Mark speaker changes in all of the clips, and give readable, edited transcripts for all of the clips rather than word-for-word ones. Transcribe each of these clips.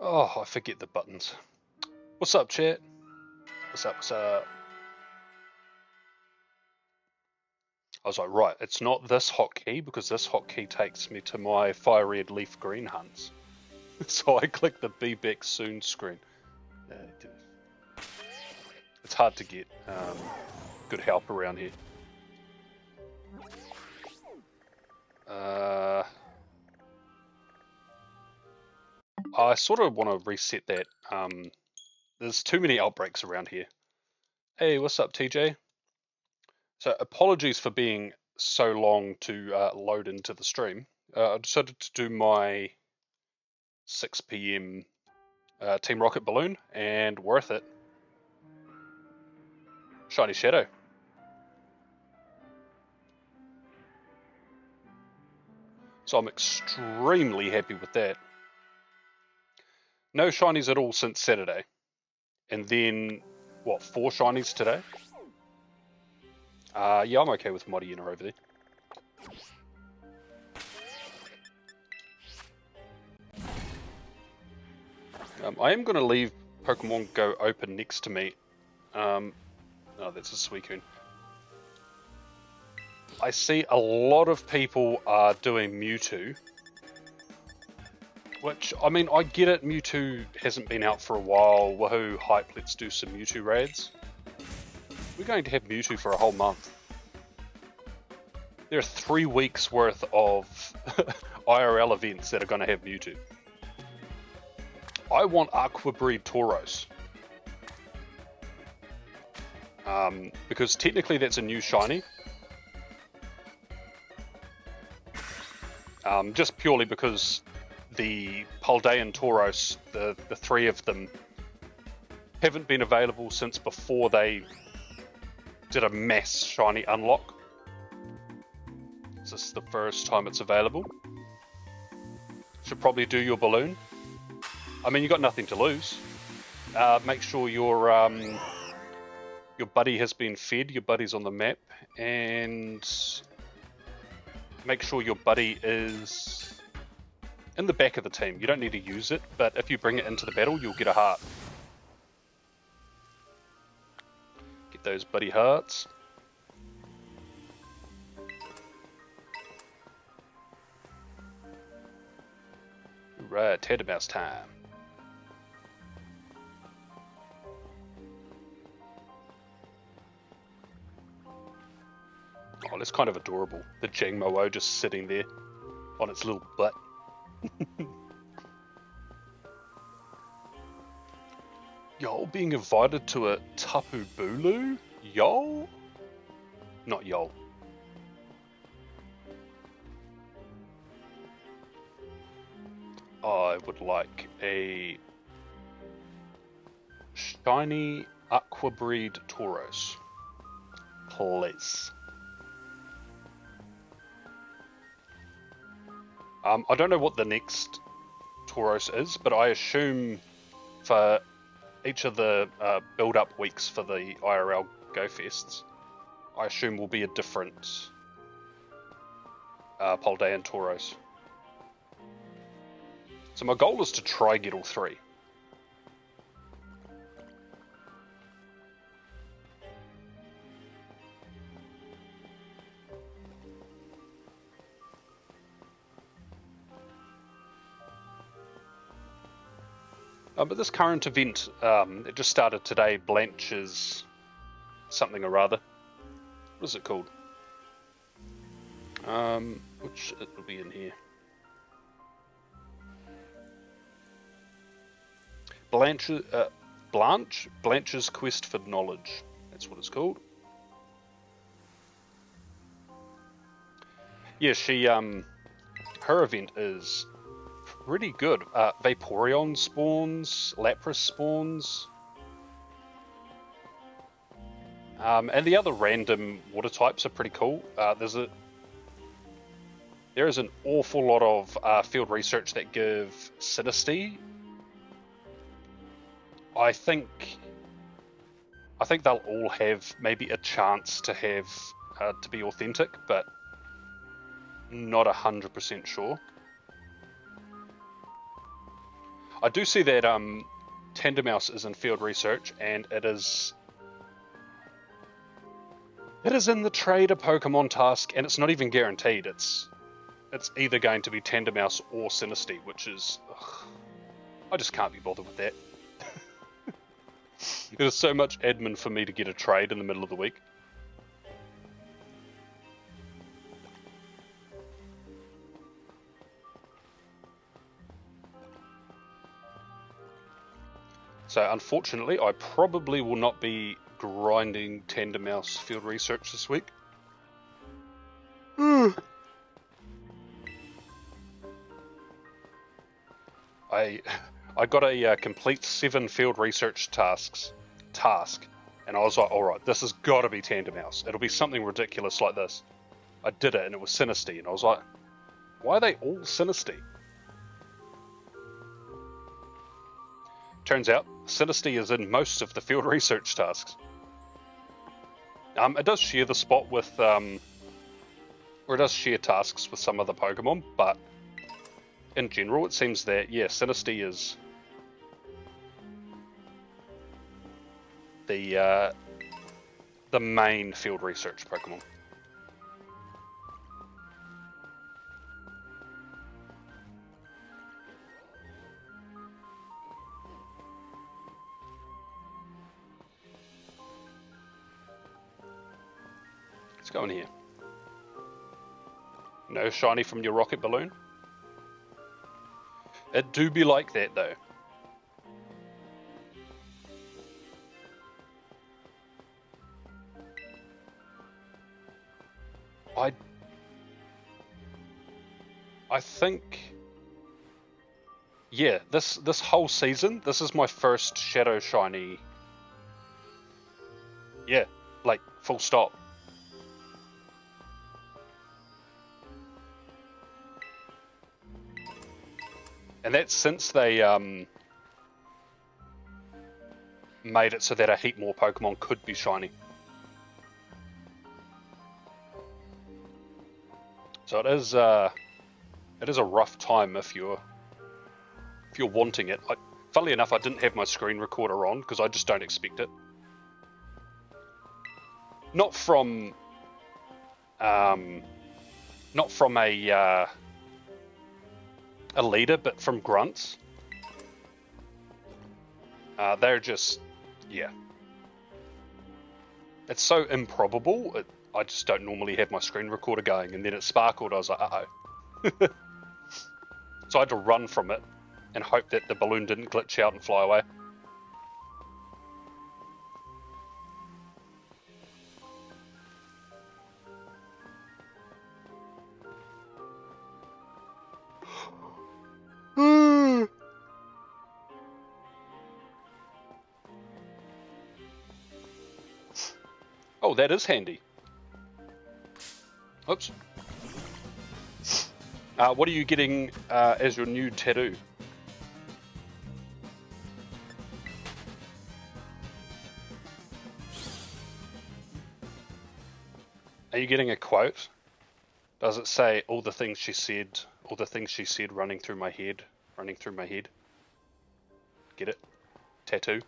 Speaker 1: Oh, I forget the buttons. What's up, chat? What's up, what's up? I was like, right, it's not this hotkey because this hotkey takes me to my fire red leaf green hunts. So I click the be back soon screen. It's hard to get good help around here. I sort of want to reset that. There's too many outbreaks around here. Hey, what's up, TJ? So apologies for being so long to load into the stream. I decided to do my 6 p.m. Team Rocket Balloon, and worth it. Shiny Shadow. So I'm extremely happy with that. No shinies at all since Saturday. And then, what, 4 shinies today? Yeah, I'm okay with Modiena over there. I am going to leave Pokemon Go open next to me. Oh, that's a Suicune. I see a lot of people are doing Mewtwo. Which, I mean, I get it, Mewtwo hasn't been out for a while. Woohoo, hype, let's do some Mewtwo raids. We're going to have Mewtwo for a whole month. There are 3 weeks worth of IRL events that are going to have Mewtwo. I want Aqua Breed Tauros. Because technically that's a new shiny. Just purely because the Paldean Tauros, the 3 of them, haven't been available since before they did a mass shiny unlock. This is the first time it's available. Should probably do your balloon. I mean, you got nothing to lose. Make sure your buddy has been fed, your buddy's on the map, and make sure your buddy is in the back of the team. You don't need to use it, but if you bring it into the battle, you'll get a heart. Get those buddy hearts. Right, Tandemaus time. Oh, that's kind of adorable. The Jangmo-O just sitting there on its little butt. Y'all being invited to a Tapu Bulu? Y'all? Not y'all. I would like a shiny Aqua Breed Tauros. Please. I don't know what the next Tauros is, but I assume for each of the build-up weeks for the IRL Go Fests, I assume will be a different Paldean Tauros. So my goal is to try get all 3. But this current event, it just started today, Blanche's something or other. What is it called? Which it will be in here. Blanche's Quest for Knowledge. That's what it's called. Yeah, she her event is pretty good. Vaporeon spawns, Lapras spawns, and the other random water types are pretty cool. There is an awful lot of field research that give Sinistea. I think they'll all have maybe a chance to have to be authentic, but not 100% sure. I do see that Tandemaus is in field research, and it is in the trader Pokemon task, and it's not even guaranteed. It's either going to be Tandemaus or Sinistea, which is... Ugh, I just can't be bothered with that. It is so much admin for me to get a trade in the middle of the week. So unfortunately, I probably will not be grinding Tandemaus field research this week. I got a complete 7 field research task, and I was like, alright, this has got to be Tandemaus. It'll be something ridiculous like this. I did it, and it was Sinistea, and I was like, why are they all Sinistea? Turns out, Sinistea is in most of the field research tasks. It does share the spot with, or it does share tasks with some other Pokemon, but in general, it seems that, yeah, Sinistea is the main field research Pokemon. Let's go in here. No shiny from your rocket balloon? It do be like that, though. I think, yeah, this whole season, this is my first Shadow Shiny. Yeah, like, full stop. And that's since they made it so that a heap more Pokemon could be shiny. So it is a rough time if you're wanting it. Funnily enough, I didn't have my screen recorder on because I just don't expect it. Not from a leader, but from grunts. They're just, yeah. It's so improbable. I just don't normally have my screen recorder going, and then it sparkled. I was like, uh-oh. So I had to run from it and hope that the balloon didn't glitch out and fly away. Oh, that is handy. Oops. What are you getting as your new tattoo? Are you getting a quote? Does it say all the things she said running through my head? Get it? Tattoo?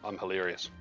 Speaker 1: I'm hilarious.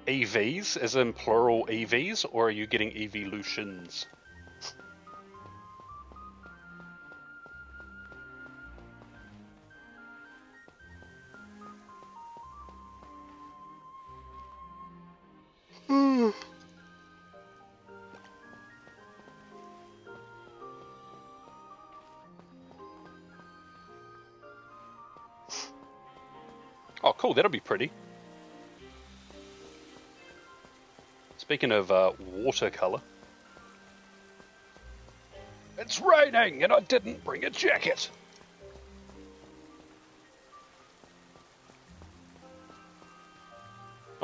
Speaker 1: EVs, as in plural EVs, or are you getting evolutions? Oh, cool, that'll be pretty. Speaking of watercolor, it's raining and I didn't bring a jacket.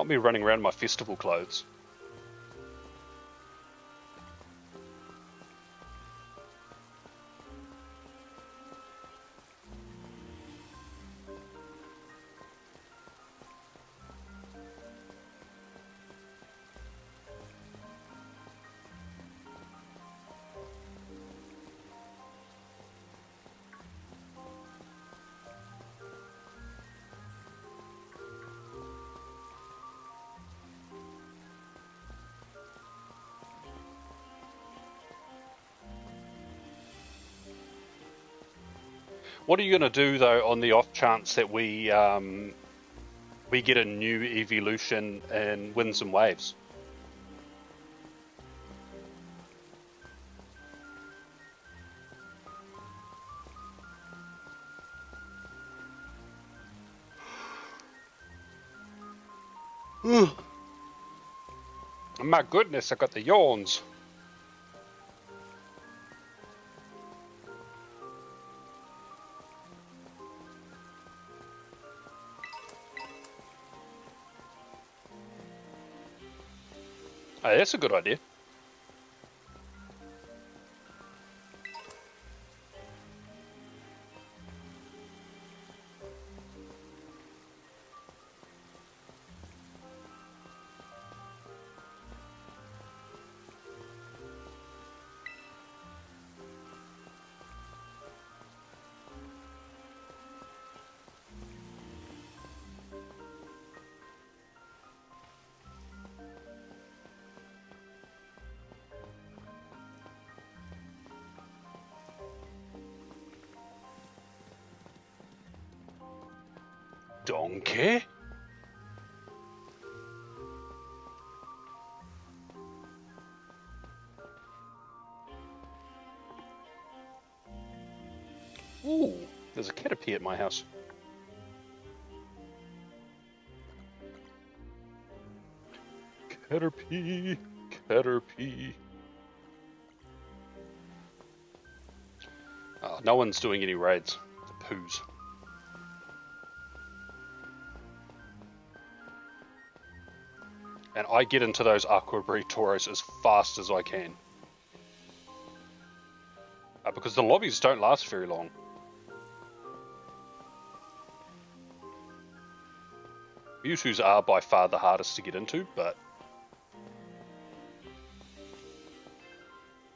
Speaker 1: Not me running around in my festival clothes. What are you going to do, though, on the off chance that we get a new evolution in Winds and Waves? My goodness, I got the yawns. Oh, that's a good idea. Donkey? Ooh, there's a Caterpie at my house. Caterpie, Caterpie. Oh, no one's doing any raids. The poos. And I get into those Aqua Toros as fast as I can. Because the lobbies don't last very long. Mewtwo's are by far the hardest to get into, but...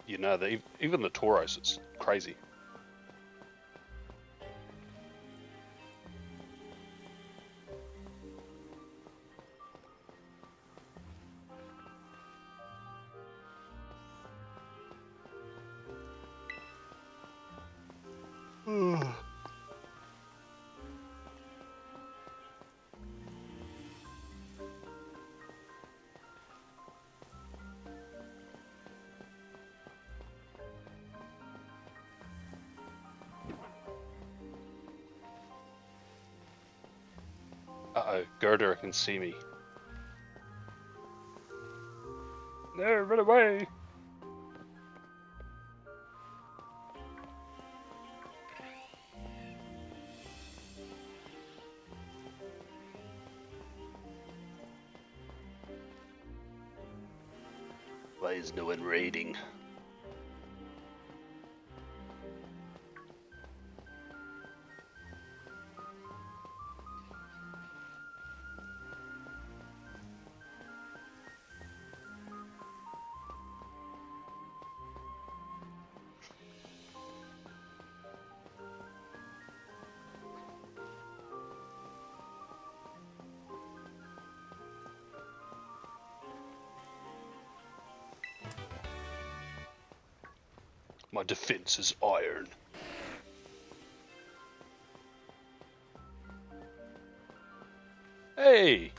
Speaker 1: You know, even the Tauros, it's crazy. Uh-oh, Gerder can see me. No, run away! Why is no one raiding? My defense is iron. Hey!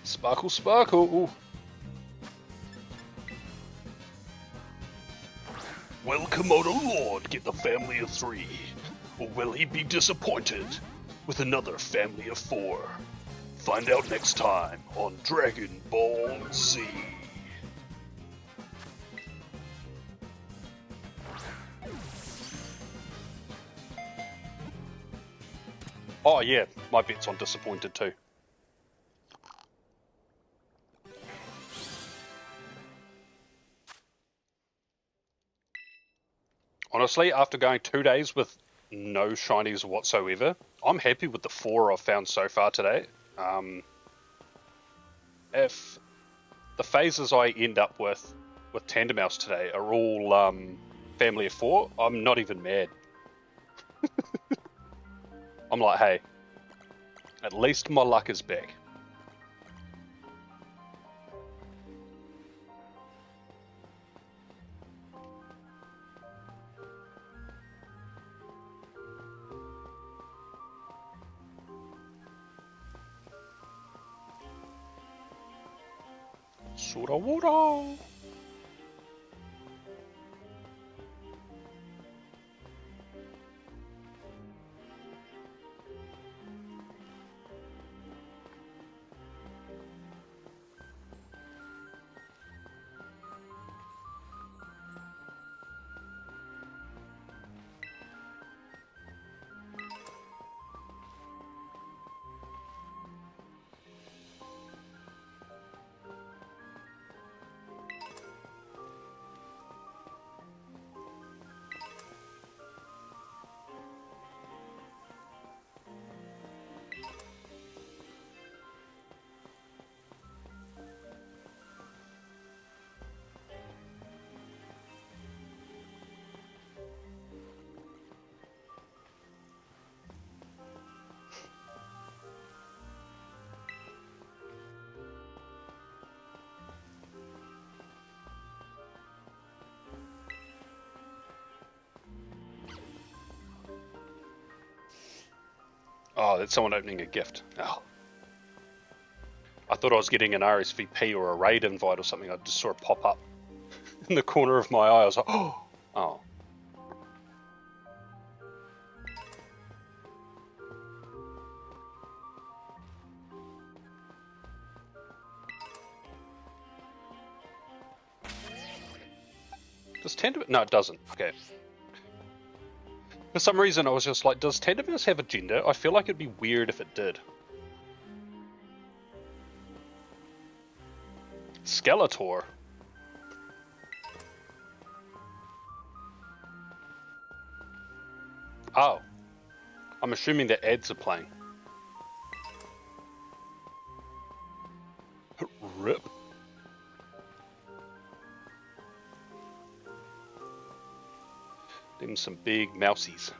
Speaker 1: Sparkle, sparkle! Will Komodo Lord get the family of 3? Or will he be disappointed with another family of 4? Find out next time on Dragon Ball Z. Oh yeah, my bet's on disappointed too. Honestly, after going 2 days with no shinies whatsoever, I'm happy with the 4 I've found so far today. If the phases I end up with Tandemaus today are all family of 4, I'm not even mad. I'm like, hey, at least my luck is back. Sura wura. Oh, that's someone opening a gift. Oh. I thought I was getting an RSVP or a raid invite or something. I just saw it pop up in the corner of my eye. I was like, oh. Oh. Does Tandemaus? No, it doesn't. Okay. For some reason, I was just like, does Tandemaus have a gender? I feel like it'd be weird if it did. Skeletor. Oh. I'm assuming that ads are playing. Rip. Them some big mousies.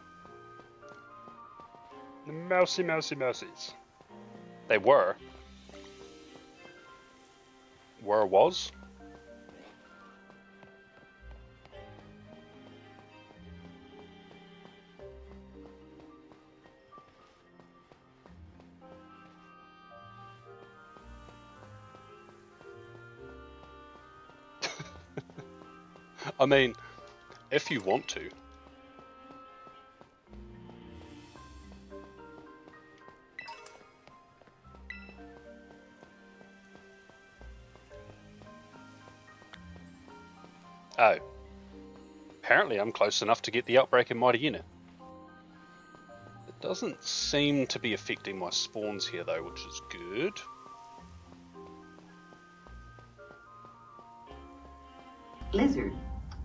Speaker 1: The mousies. They were. Was? I mean, if you want to. Oh. Apparently I'm close enough to get the outbreak in Mighty Unit. It doesn't seem to be affecting my spawns here though, which is good.
Speaker 2: Lizard.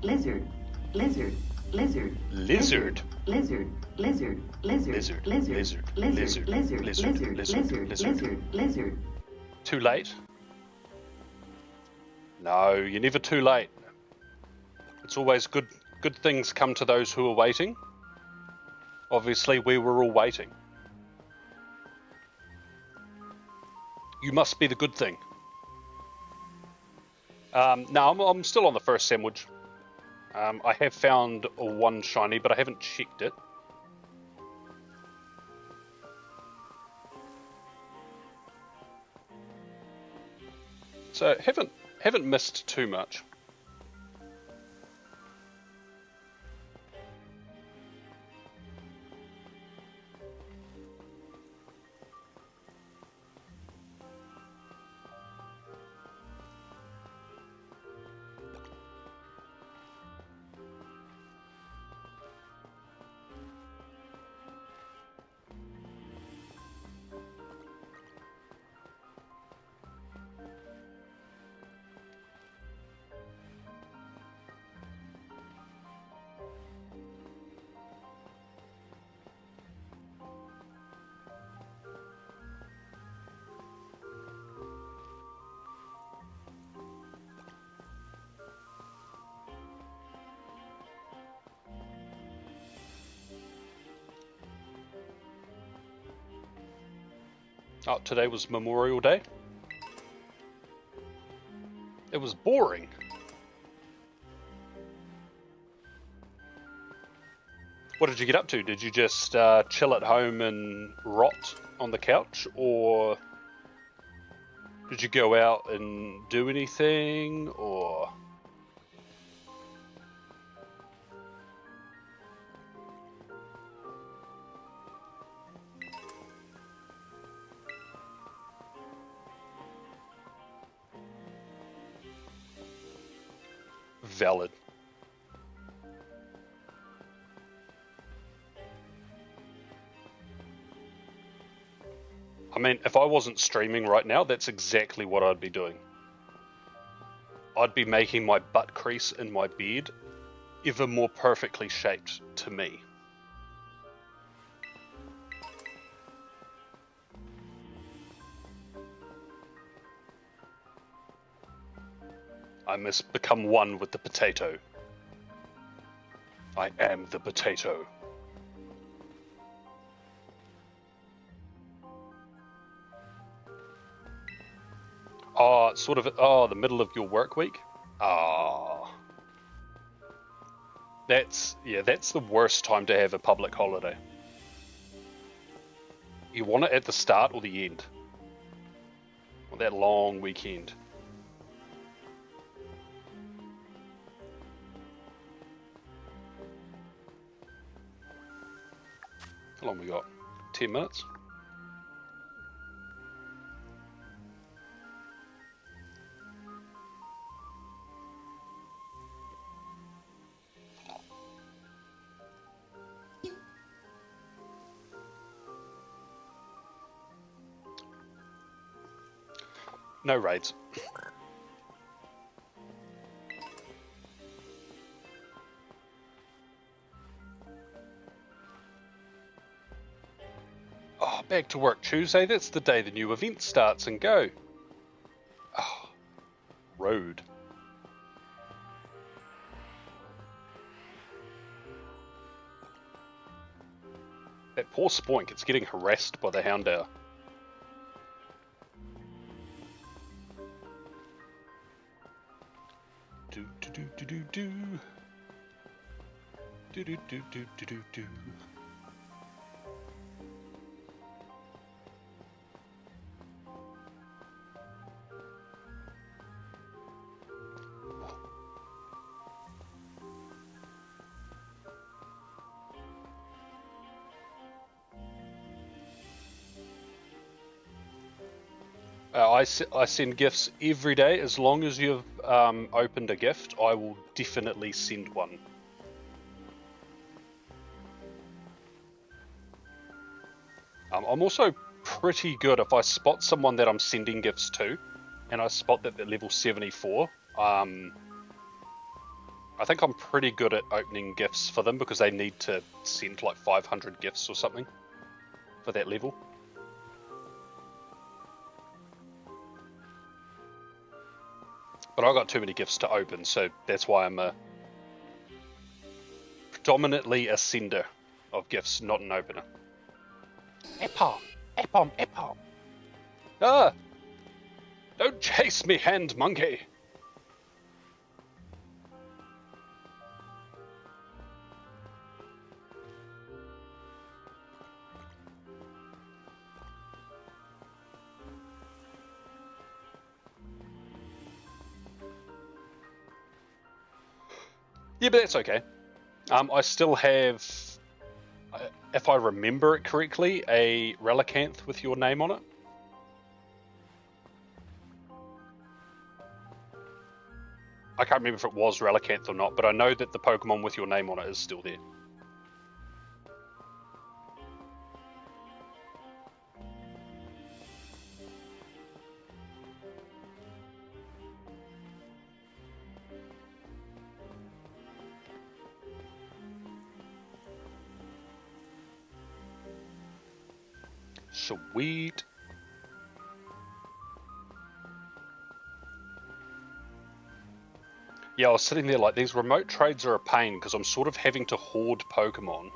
Speaker 2: Lizard. Lizard. Lizard.
Speaker 1: Lizard.
Speaker 2: Lizard. Lizard. Lizard.
Speaker 1: Lizard.
Speaker 2: Lizard.
Speaker 1: Lizard.
Speaker 2: Lizard.
Speaker 1: Lizard.
Speaker 2: Lizard.
Speaker 1: Lizard.
Speaker 2: Lizard. Lizard. Lizard.
Speaker 1: Too late? No, you're never too late. It's always good things come to those who are waiting. Obviously, we were all waiting. You must be the good thing. No, I'm still on the first sandwich. I have found one shiny, but I haven't checked it. So haven't missed too much. Oh, today was Memorial Day. It was boring. What did you get up to? Did you just chill at home and rot on the couch, or did you go out and do anything, or... Valid. I mean, if I wasn't streaming right now, that's exactly what I'd be doing. I'd be making my butt crease in my beard ever more perfectly shaped to me. I must become one with the potato. I am the potato. Oh, it's sort of, the middle of your work week? Ah. That's the worst time to have a public holiday. You want it at the start or the end? Or that long weekend. How long we got? 10 minutes? No raids. Oh, back to work Tuesday. That's the day the new event starts and go. Oh, road. That poor Spoink, it's getting harassed by the Houndour. Do do do do do do. Do do do do do do do. I send gifts every day. As long as you've opened a gift, I will definitely send one. I'm also pretty good if I spot someone that I'm sending gifts to, and I spot that they're level 74. I think I'm pretty good at opening gifts for them because they need to send like 500 gifts or something for that level. But I got too many gifts to open, so that's why I'm predominantly a sender of gifts, not an opener. Epom! Epom! Epom! Ah! Don't chase me, hand monkey! Yeah, but that's okay. I still have, if I remember it correctly, a Relicanth with your name on it. I can't remember if it was Relicanth or not, but I know that the Pokemon with your name on it is still there. Sweet. Yeah, I was sitting there like, these remote trades are a pain because I'm sort of having to hoard Pokemon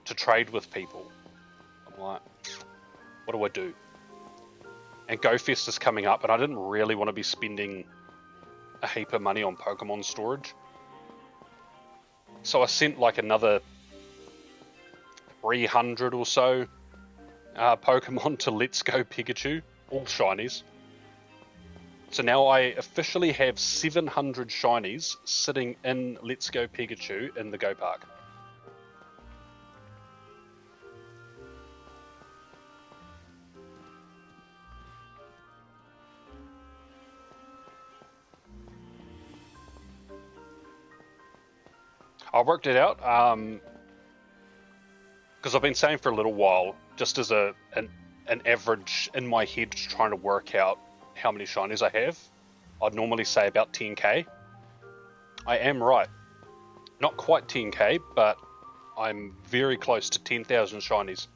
Speaker 1: to trade with people. I'm like, what do I do? and Go Fest is coming up, and I didn't really want to be spending a heap of money on Pokemon storage. So I sent like another 300 or so Pokemon to Let's Go Pikachu, all shinies. So now I officially have 700 shinies sitting in Let's Go Pikachu in the Go Park. I worked it out because I've been saying for a little while, just as an average in my head, trying to work out how many shinies I have. I'd normally say about 10k. I am right. Not quite 10k, but I'm very close to 10,000 shinies.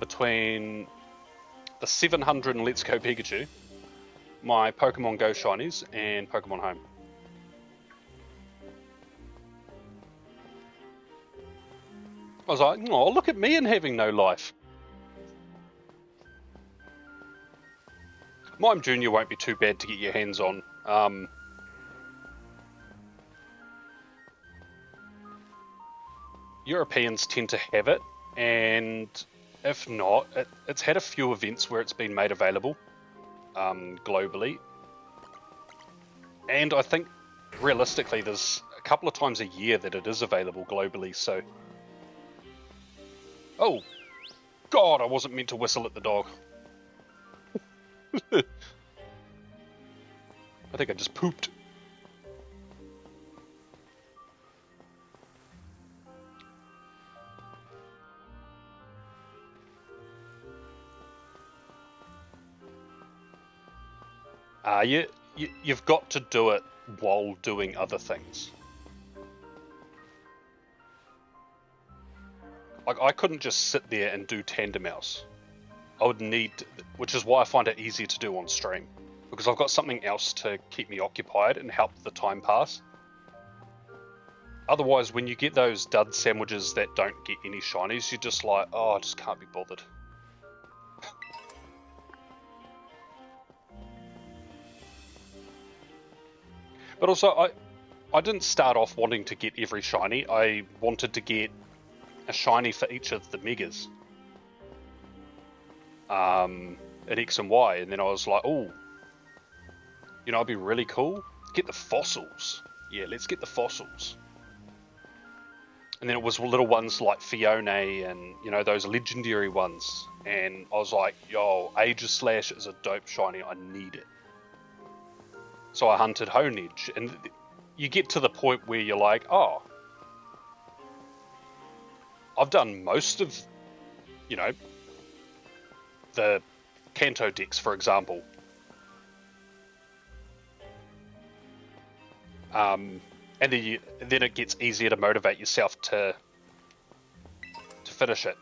Speaker 1: Between the 700 in Let's Go Pikachu, my Pokemon Go shinies, and Pokemon Home. I was like, oh, look at me and having no life. Mime Junior won't be too bad to get your hands on. Europeans tend to have it, and if not, it's had a few events where it's been made available globally. And I think realistically there's a couple of times a year that it is available globally, so... Oh, God, I wasn't meant to whistle at the dog. I think I just pooped. You've got to do it while doing other things. Like, I couldn't just sit there and do Tandemaus. I would need, which is why I find it easier to do on stream, because I've got something else to keep me occupied and help the time pass. Otherwise, when you get those dud sandwiches that don't get any shinies, you're just like, oh, I just can't be bothered. But also, I didn't start off wanting to get every shiny. I wanted to get a shiny for each of the megas. In X and Y, and then I was like, oh, you know, it'd be really cool. Get the fossils. Yeah, let's get the fossils. And then it was little ones like Fiona and, you know, those legendary ones. And I was like, yo, Aegislash is a dope shiny. I need it. So I hunted Honedge. And you get to the point where you're like, oh, I've done most of, you know, the Kanto Dex, for example. And then it gets easier to motivate yourself to finish it.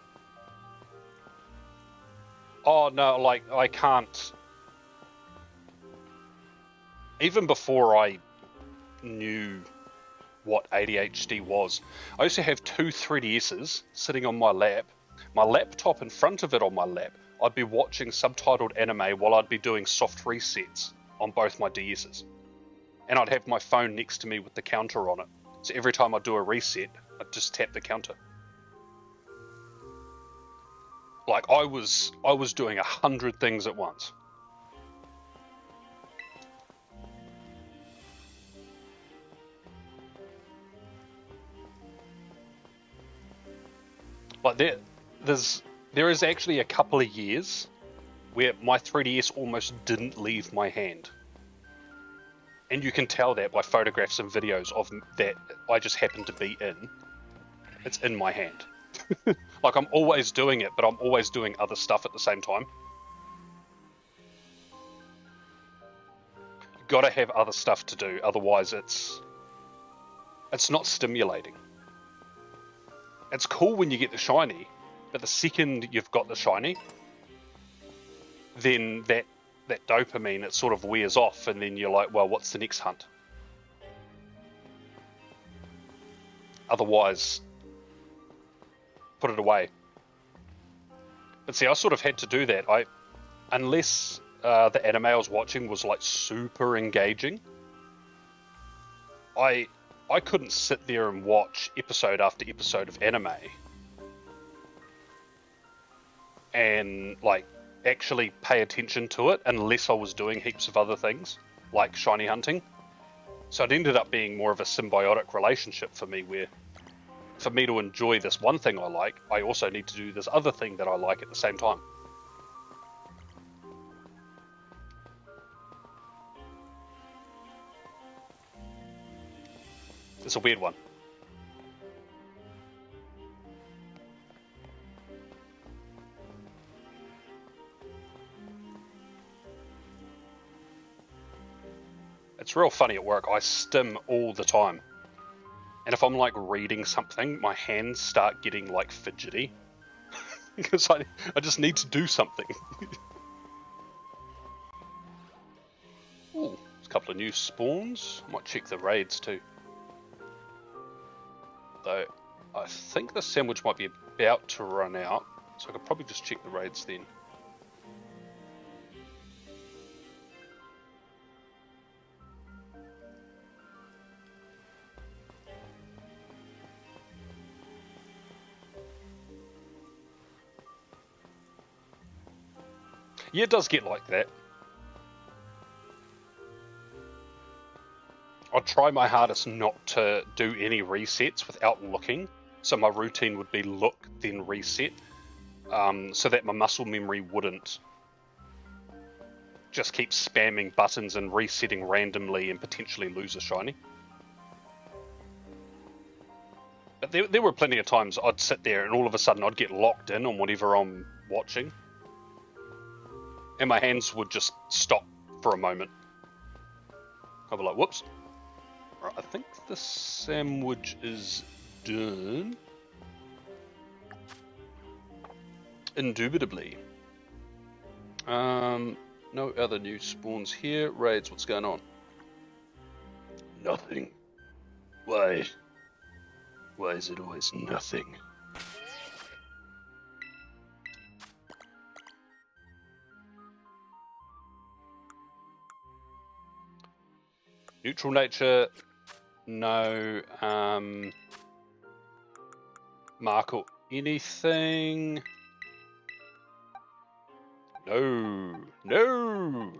Speaker 1: Oh no, like I can't. Even before I knew what ADHD was, I used to have two 3DSs sitting on my lap, my laptop in front of it on my lap. I'd be watching subtitled anime while I'd be doing soft resets on both my DSs. And I'd have my phone next to me with the counter on it. So every time I do a reset, I'd just tap the counter. Like I was doing 100 things at once. Like there is actually a couple of years where my 3DS almost didn't leave my hand. And you can tell that by photographs and videos of that I just happened to be in. It's in my hand. Like I'm always doing it, but I'm always doing other stuff at the same time. You've got to have other stuff to do, otherwise it's not stimulating. It's cool when you get the shiny, but the second you've got the shiny, then that dopamine, it sort of wears off, and then you're like, well, what's the next hunt? Otherwise, put it away. But see, I sort of had to do that. unless the anime I was watching was like super engaging, I couldn't sit there and watch episode after episode of anime and like actually pay attention to it unless I was doing heaps of other things like shiny hunting. So it ended up being more of a symbiotic relationship for me, where for me to enjoy this one thing I like, I also need to do this other thing that I like at the same time. It's a weird one. It's real funny at work. I stim all the time. And if I'm like reading something, my hands start getting like fidgety. Because I just need to do something. Ooh, there's a couple of new spawns. Might check the raids too. Though, I think the sandwich might be about to run out. So I could probably just check the raids then. Yeah, it does get like that. I'd try my hardest not to do any resets without looking. So my routine would be look, then reset. So that my muscle memory wouldn't just keep spamming buttons and resetting randomly and potentially lose a shiny. But there were plenty of times I'd sit there and all of a sudden I'd get locked in on whatever I'm watching. And my hands would just stop for a moment. I'd be like, whoops. Right, I think the sandwich is done. Indubitably. No other new spawns here. Raids, what's going on? Nothing. Why? Why is it always nothing? Neutral nature, no. Mark or anything. No, no.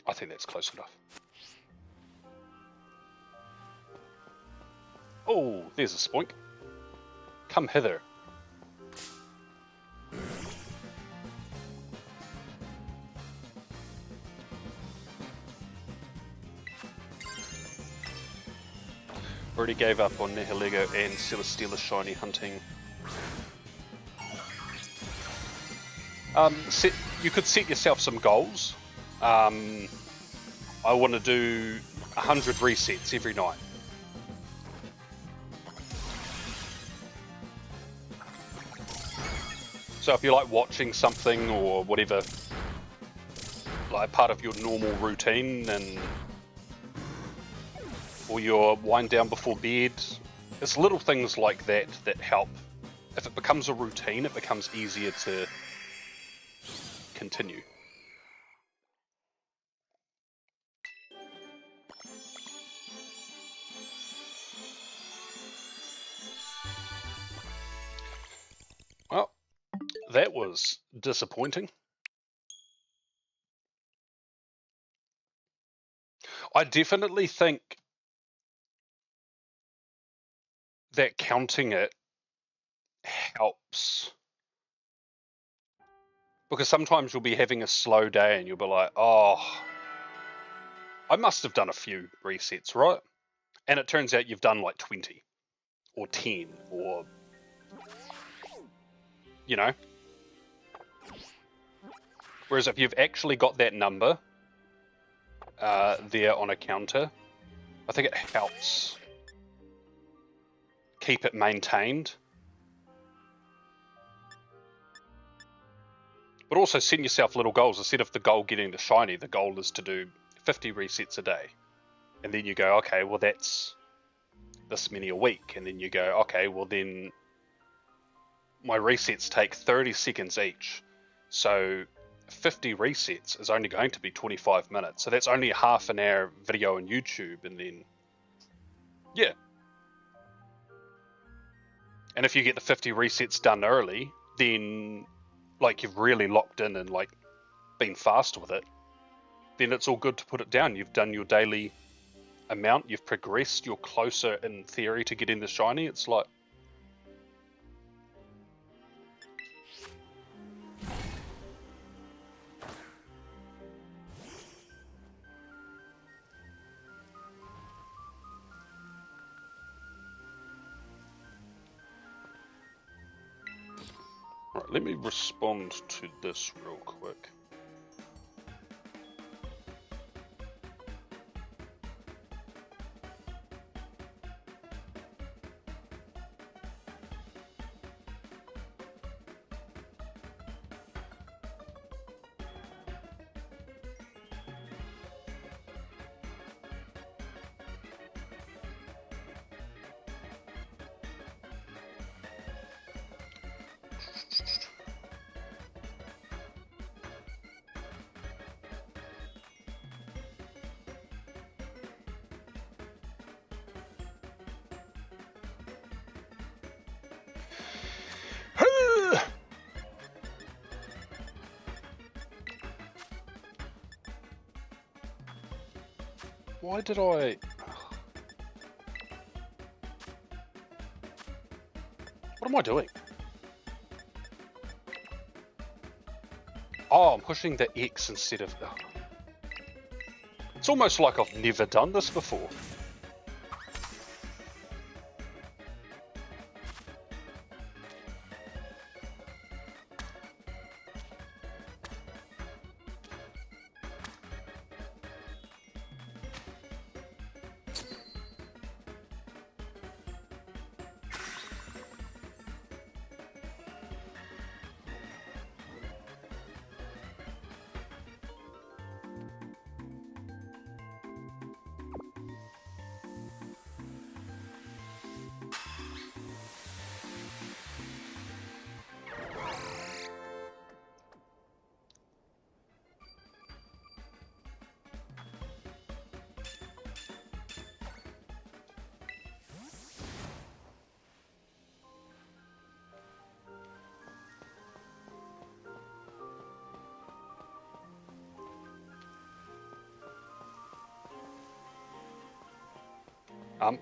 Speaker 1: I think that's close enough. Oh, there's a spoink. Come hither. Already gave up on Nihilego and Celesteela shiny hunting. You could set yourself some goals. I want to do 100 resets every night. So if you like watching something or whatever, like part of your normal routine, or your wind down before bed, it's little things like that that help. If it becomes a routine, it becomes easier to continue. Well, that was disappointing. I definitely think that counting it helps. Because sometimes you'll be having a slow day and you'll be like, oh, I must have done a few resets, right? And it turns out you've done like 20 or 10 or, you know. Whereas if you've actually got that number there on a counter, I think it helps keep it maintained. But also set yourself little goals. Instead of the goal getting the shiny, the goal is to do 50 resets a day. And then you go, okay, well that's this many a week. And then you go, okay, well then my resets take 30 seconds each. So 50 resets is only going to be 25 minutes. So that's only a half an hour video on YouTube. And then, yeah. And if you get the 50 resets done early, then like you've really locked in and like been fast with it, then it's all good to put it down. You've done your daily amount, you've progressed, you're closer in theory to getting the shiny. It's like, right, let me respond to this real quick. Why did I... What am I doing? Oh, I'm pushing the X instead of... It's almost like I've never done this before.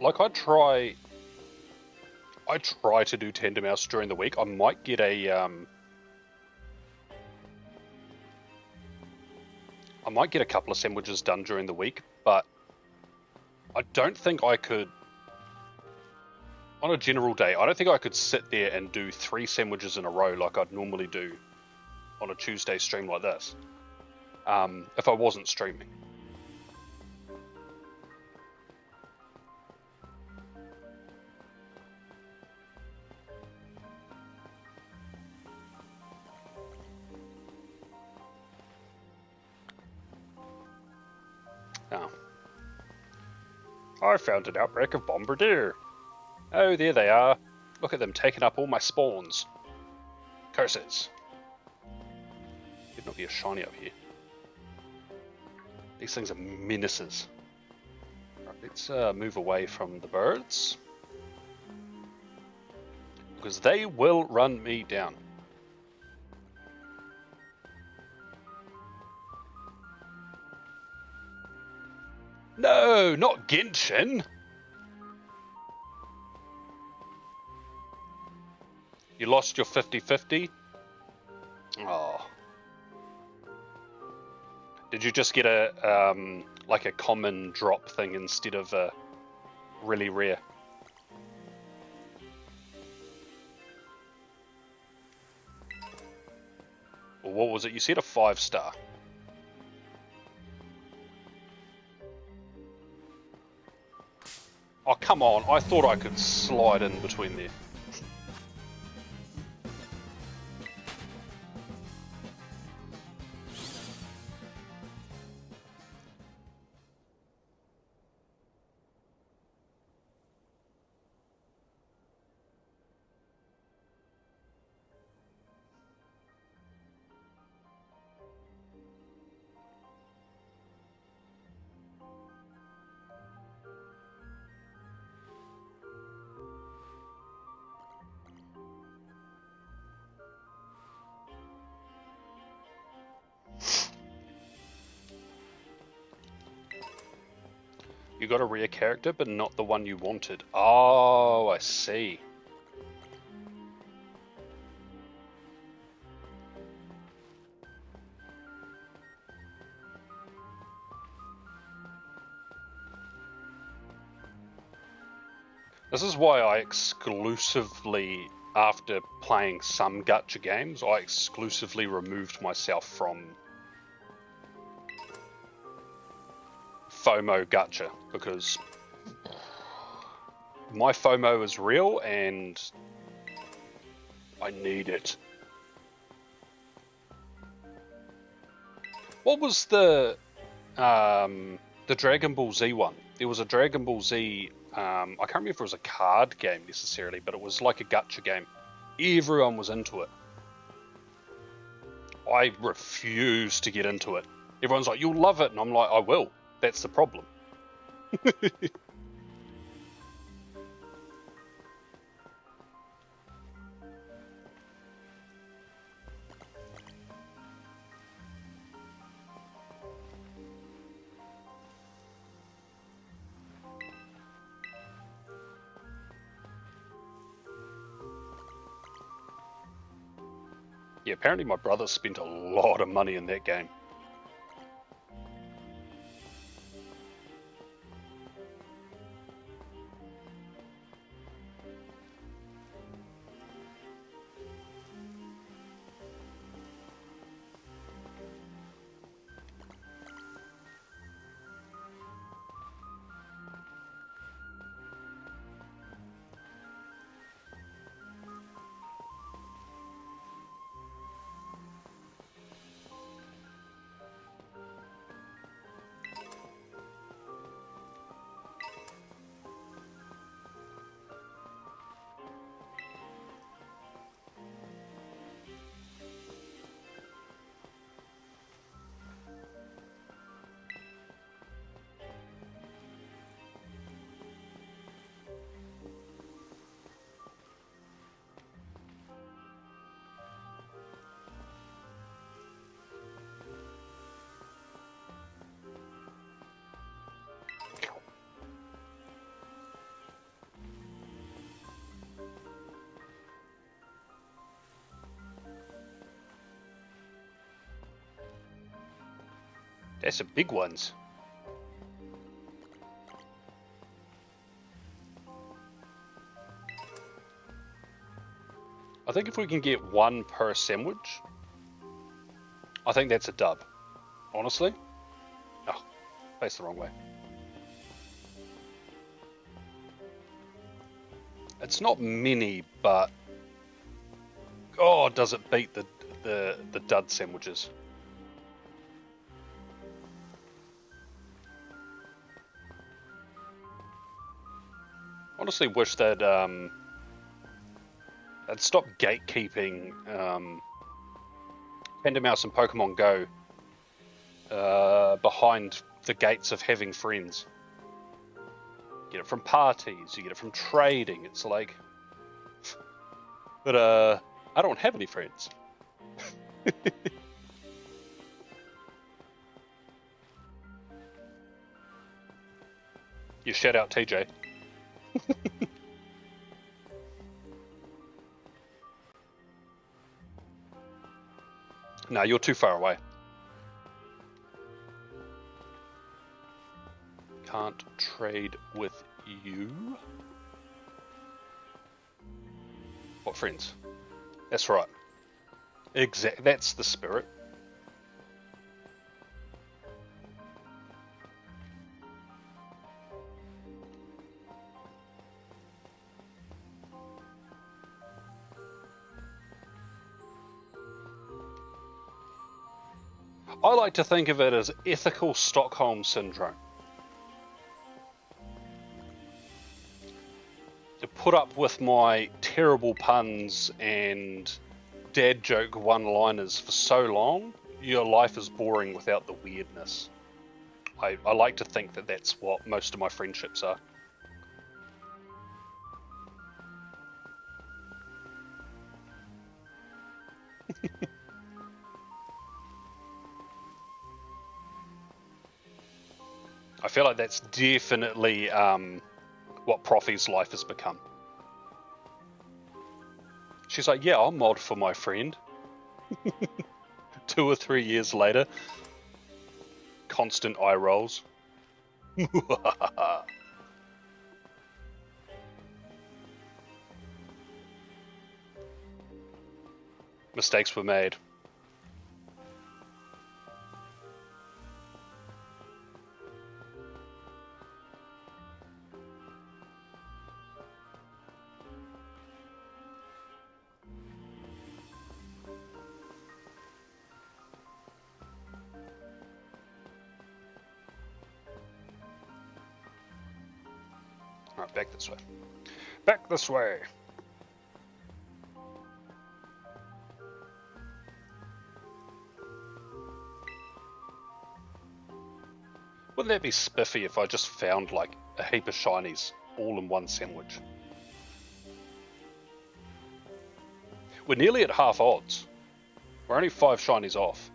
Speaker 1: Like I try to do Tandemaus during the week. I might get a I might get a couple of sandwiches done during the week, but I don't think I could, on a general day, I don't think I could sit there and do 3 sandwiches in a row like I'd normally do on a Tuesday stream like this, if I wasn't streaming. Oh. I found an outbreak of Bombardier. Oh, there they are. Look at them taking up all my spawns. Curses. Could not be a shiny up here. These things are menaces. Right, let's move away from the birds, because they will run me down. No, not Genshin! You lost your 50-50? Oh. Did you just get a, like a common drop thing instead of a really rare? Or what was it? You said a 5-star. Oh, come on. I thought I could slide in between there. You got a rare character, but not the one you wanted. Oh, I see. This is why I exclusively, after playing some gacha games, I exclusively removed myself from FOMO gacha, because my FOMO is real and I need it. What was the Dragon Ball Z one? There was a Dragon Ball Z, I can't remember if it was a card game necessarily, but it was like a gacha game. Everyone was into it. I refuse to get into it. Everyone's like, you'll love it, and I'm like, I will. That's the problem. Yeah, apparently my brother spent a lot of money in that game. That's some big ones. I think if we can get one per sandwich, I think that's a dub. Honestly. Oh, face the wrong way. It's not many, but oh, does it beat the dud sandwiches? Honestly, wish they'd stop gatekeeping Tandemaus and Pokemon Go behind the gates of having friends. You get it from parties, you get it from trading. It's like, but I don't have any friends. You shout out TJ. No, you're too far away. Can't trade with you. What friends? That's right. Exact. That's the spirit. I like to think of it as ethical Stockholm syndrome. To put up with my terrible puns and dad joke one-liners for so long, your life is boring without the weirdness. I like to think that that's what most of my friendships are. I feel like that's definitely what Profi's life has become. She's like, yeah, I'll mod for my friend. 2 or 3 years later, constant eye rolls. Mistakes were made. Alright, back this way. Back this way! Wouldn't that be spiffy if I just found like a heap of shinies all in one sandwich? We're nearly at half odds. We're only 5 shinies off.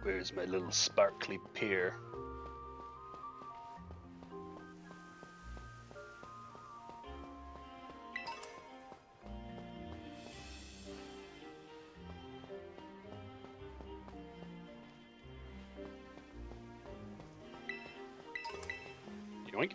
Speaker 1: Where's my little sparkly pear? Yoink.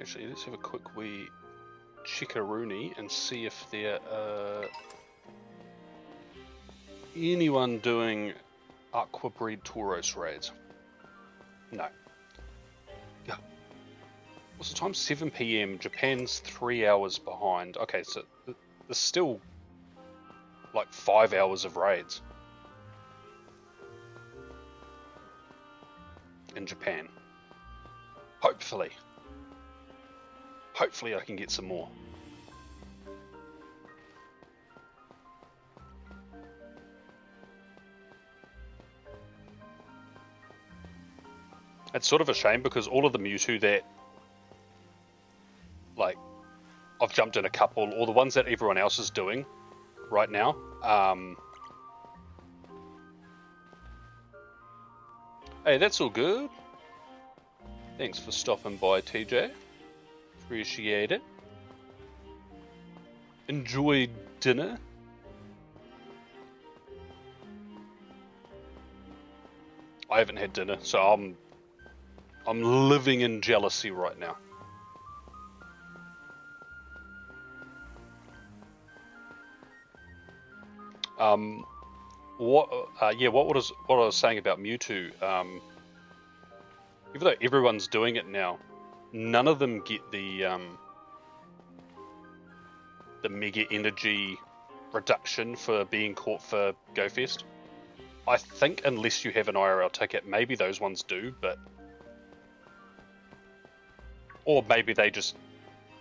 Speaker 1: Actually, let's have a quick wee chickaroony and see if there are anyone doing Aqua Breed Tauros raids. No. Yeah. What's the time? 7 PM. Japan's 3 hours behind. Okay, so there's still like 5 hours of raids in Japan. Hopefully. Hopefully I can get some more. It's sort of a shame because all of the Mewtwo that, like, I've jumped in a couple, or the ones that everyone else is doing right now. Hey, that's all good. Thanks for stopping by, TJ. Appreciate it. Enjoy dinner. I haven't had dinner, so I'm living in jealousy right now. What I was saying about Mewtwo, even though everyone's doing it now, none of them get the mega energy reduction for being caught for GoFest. I think unless you have an IRL ticket, maybe those ones do, but or maybe they just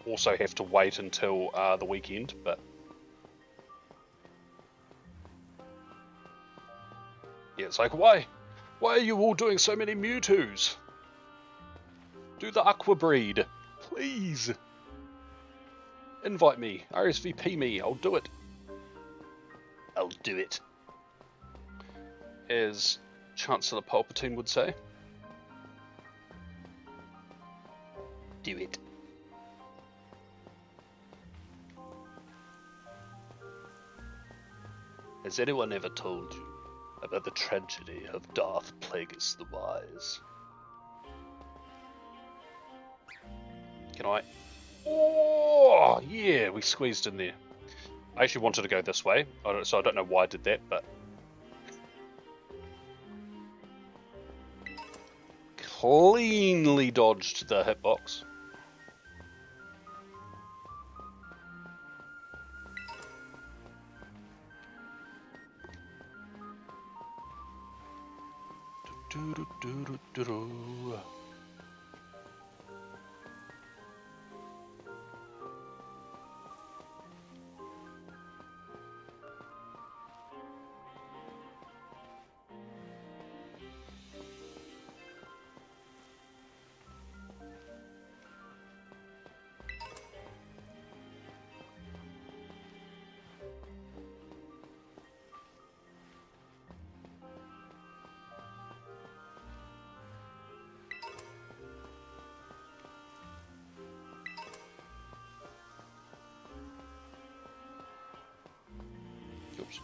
Speaker 1: also have to wait until the weekend, but Yeah, it's like, why are you all doing so many Mewtwo's? Do the Aqua Breed, please. Invite me, RSVP me, I'll do it. I'll do it. As Chancellor Palpatine would say. Do it. Has anyone ever told you about the tragedy of Darth Plagueis the Wise? Can I? Oh, yeah, we squeezed in there. I actually wanted to go this way, so I don't know why I did that, but... Cleanly dodged the hitbox. Oops.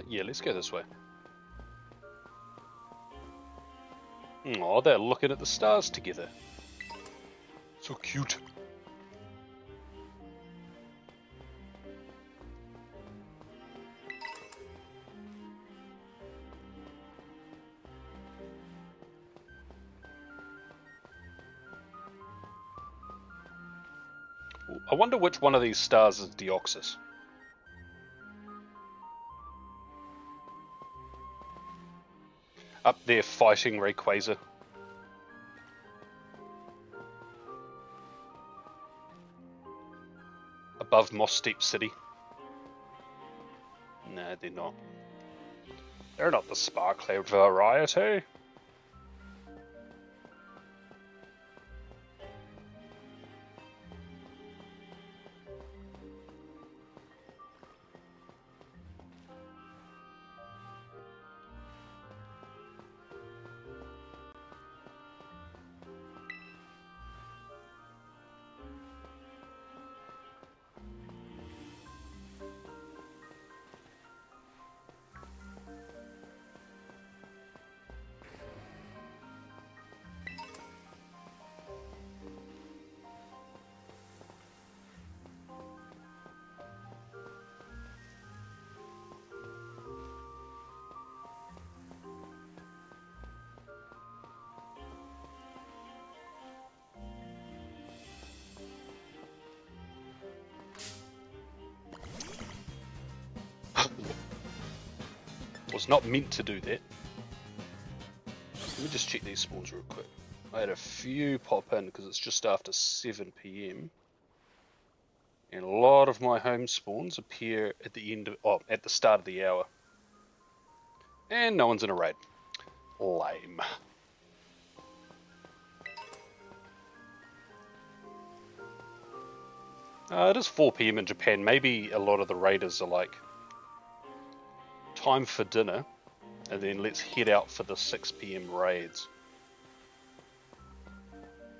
Speaker 1: Yeah, let's go this way. Oh, they're looking at the stars together. So cute. I wonder which one of these stars is Deoxys. Up there fighting Rayquaza. Above Moss Steep City. No, they're not. They're not the sparkly variety. Was not meant to do that. Let me just check these spawns real quick. I had a few pop in because it's just after 7 PM. And a lot of my home spawns appear at the end of, at the start of the hour. And no one's in a raid. Lame. It is 4 PM in Japan. Maybe a lot of the raiders are like, time for dinner, and then let's head out for the 6 PM raids.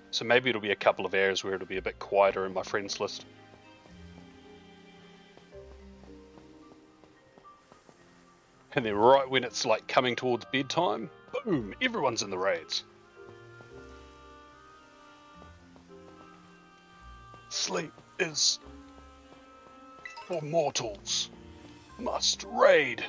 Speaker 1: So maybe it'll be a couple of hours where it'll be a bit quieter in my friends list. And then right when it's like coming towards bedtime, boom, everyone's in the raids. Sleep is for mortals. Must raid.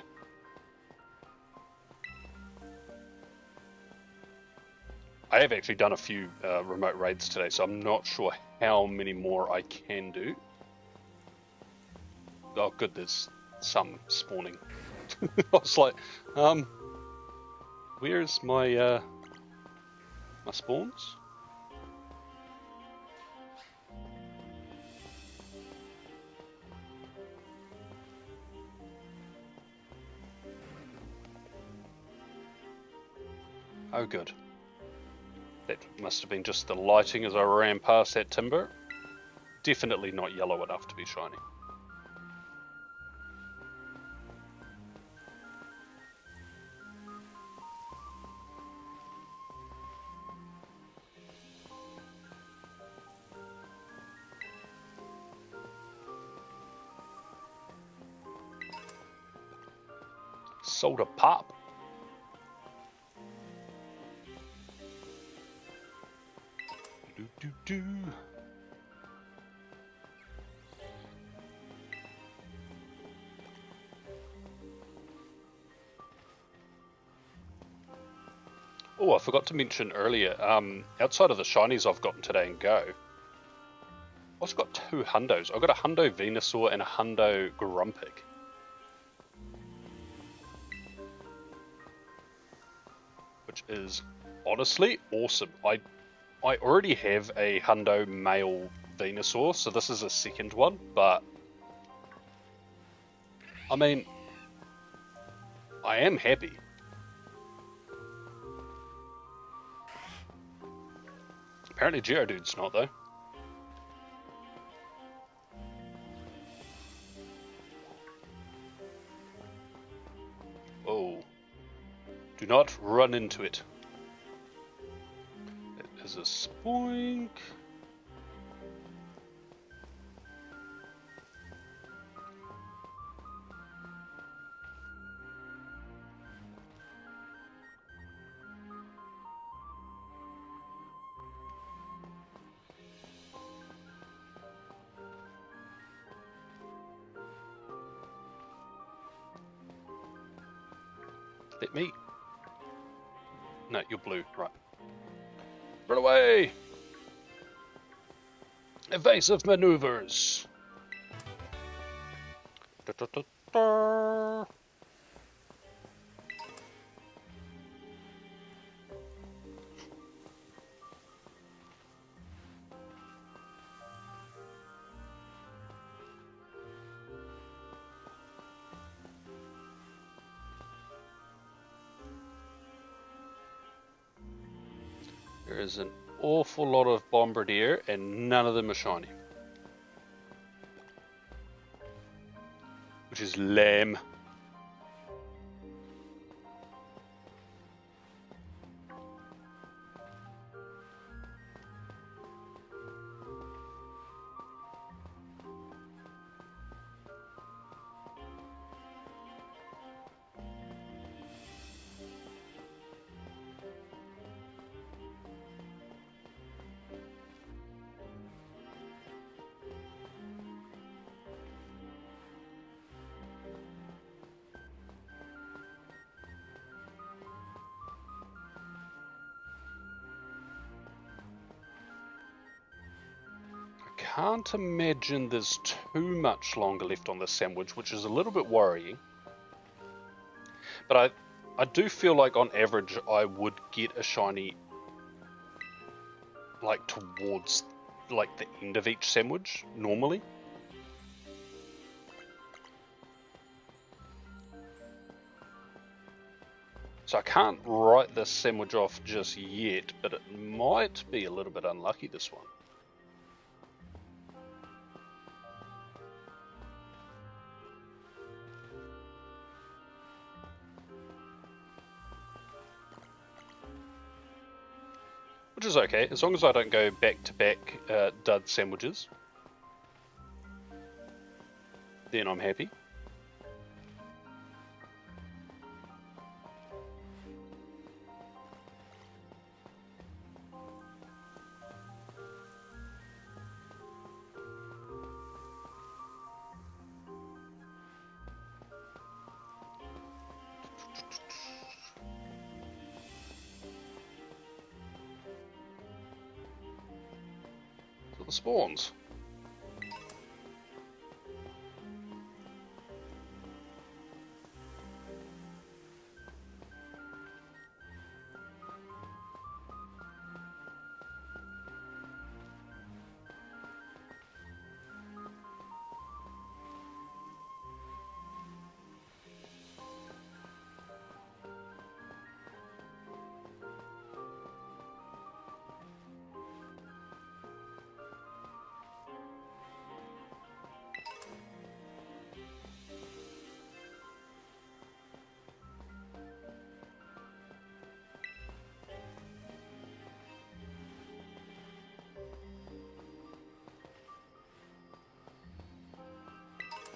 Speaker 1: I have actually done a few remote raids today, so I'm not sure how many more I can do. Oh, good, there's some spawning. I was like, where's my my spawns? Oh, good. That must have been just the lighting as I ran past that timber. Definitely not yellow enough to be shiny. Soda pop. Do. Oh, I forgot to mention earlier, outside of the shinies I've gotten today in Go, I've also got 2 hundos. I've got a hundo Venusaur and a hundo Grumpig. Which is honestly awesome. I already have a hundo male Venusaur, so this is a second one, but I mean, I am happy. Apparently Geodude's not, though. Oh. Do not run into it. It is a spoink. Let me. No, you're blue. Right. Run away! Evasive maneuvers. Da, da, da, da. There is an awful lot of Bombardier, and none of them are shiny. Which is lame. Can't imagine there's too much longer left on this sandwich, which is a little bit worrying. But I do feel like on average I would get a shiny like towards like the end of each sandwich normally. So I can't write this sandwich off just yet, but it might be a little bit unlucky, this one. Which is okay, as long as I don't go back-to-back dud sandwiches. Then I'm happy. The spawns.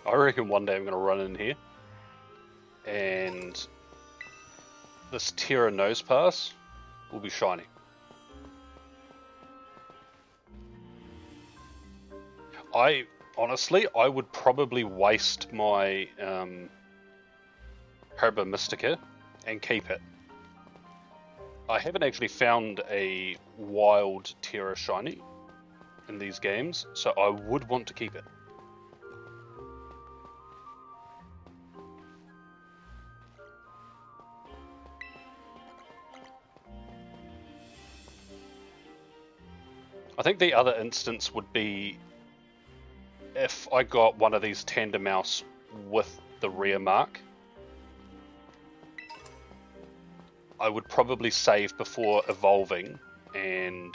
Speaker 1: I reckon one day I'm going to run in here and this Terra Nose Pass will be shiny. Honestly, I would probably waste my Herba Mystica and keep it. I haven't actually found a wild Terra shiny in these games, so I would want to keep it. I think the other instance would be if I got one of these Tandemaus with the rare mark. I would probably save before evolving, and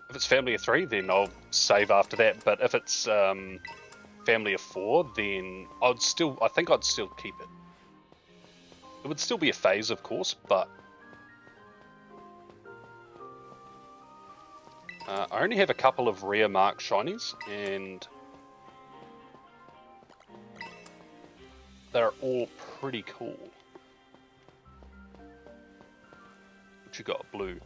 Speaker 1: if it's family of 3, then I'll save after that. But if it's family of 4, then I think I'd still keep it. It would still be a phase, of course, but I only have a couple of rare mark shinies, and they're all pretty cool. What you got? Blue.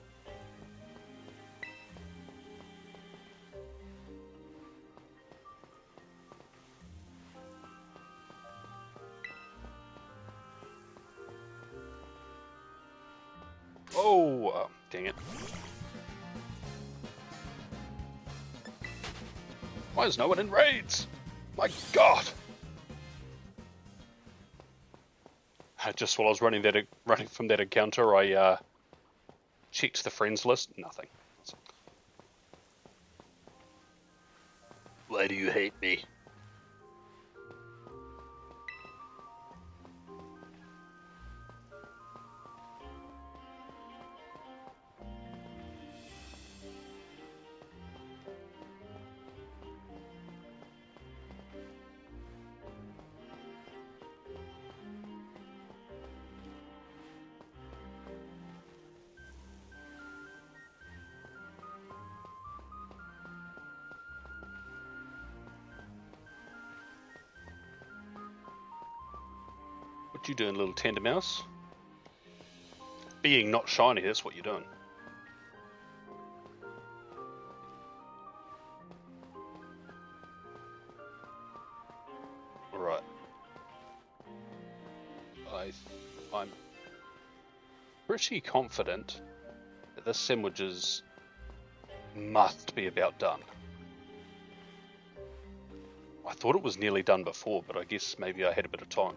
Speaker 1: Oh, dang it. Why is no one in raids? My god! Just while I was running from that encounter, I checked the friends list. Nothing. Why do you hate me? What you doing, little Tandemaus? Being not shiny, that's what you're doing. Alright. I'm pretty confident that this sandwiches must be about done. I thought it was nearly done before, but I guess maybe I had a bit of time.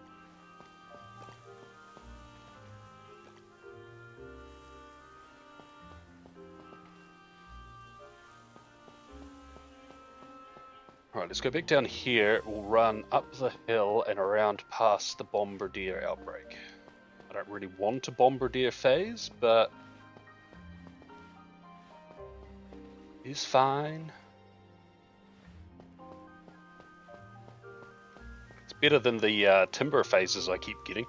Speaker 1: Alright, let's go back down here. We'll run up the hill and around past the Bombardier outbreak. I don't really want a Bombardier phase, but it's fine. It's better than the timber phases I keep getting.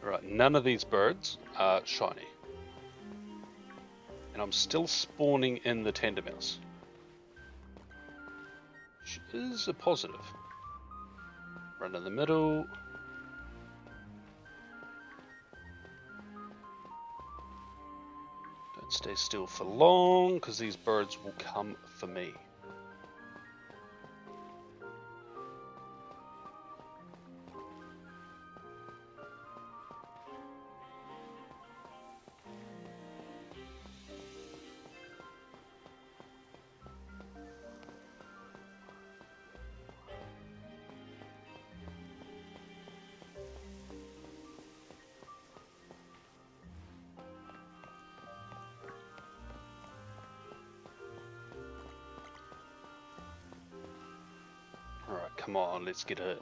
Speaker 1: Right, none of these birds are shiny. And I'm still spawning in the Tandemaus, which is a positive. Run in the middle. Don't stay still for long, because these birds will come for me. Come on, let's get a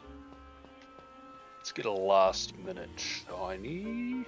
Speaker 1: last minute shiny.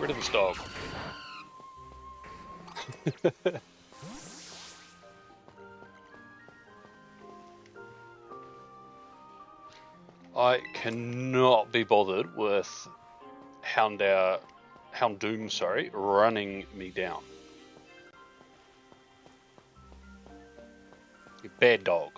Speaker 1: rid of this dog. I cannot be bothered with Houndoom, sorry, running me down. You bad dog.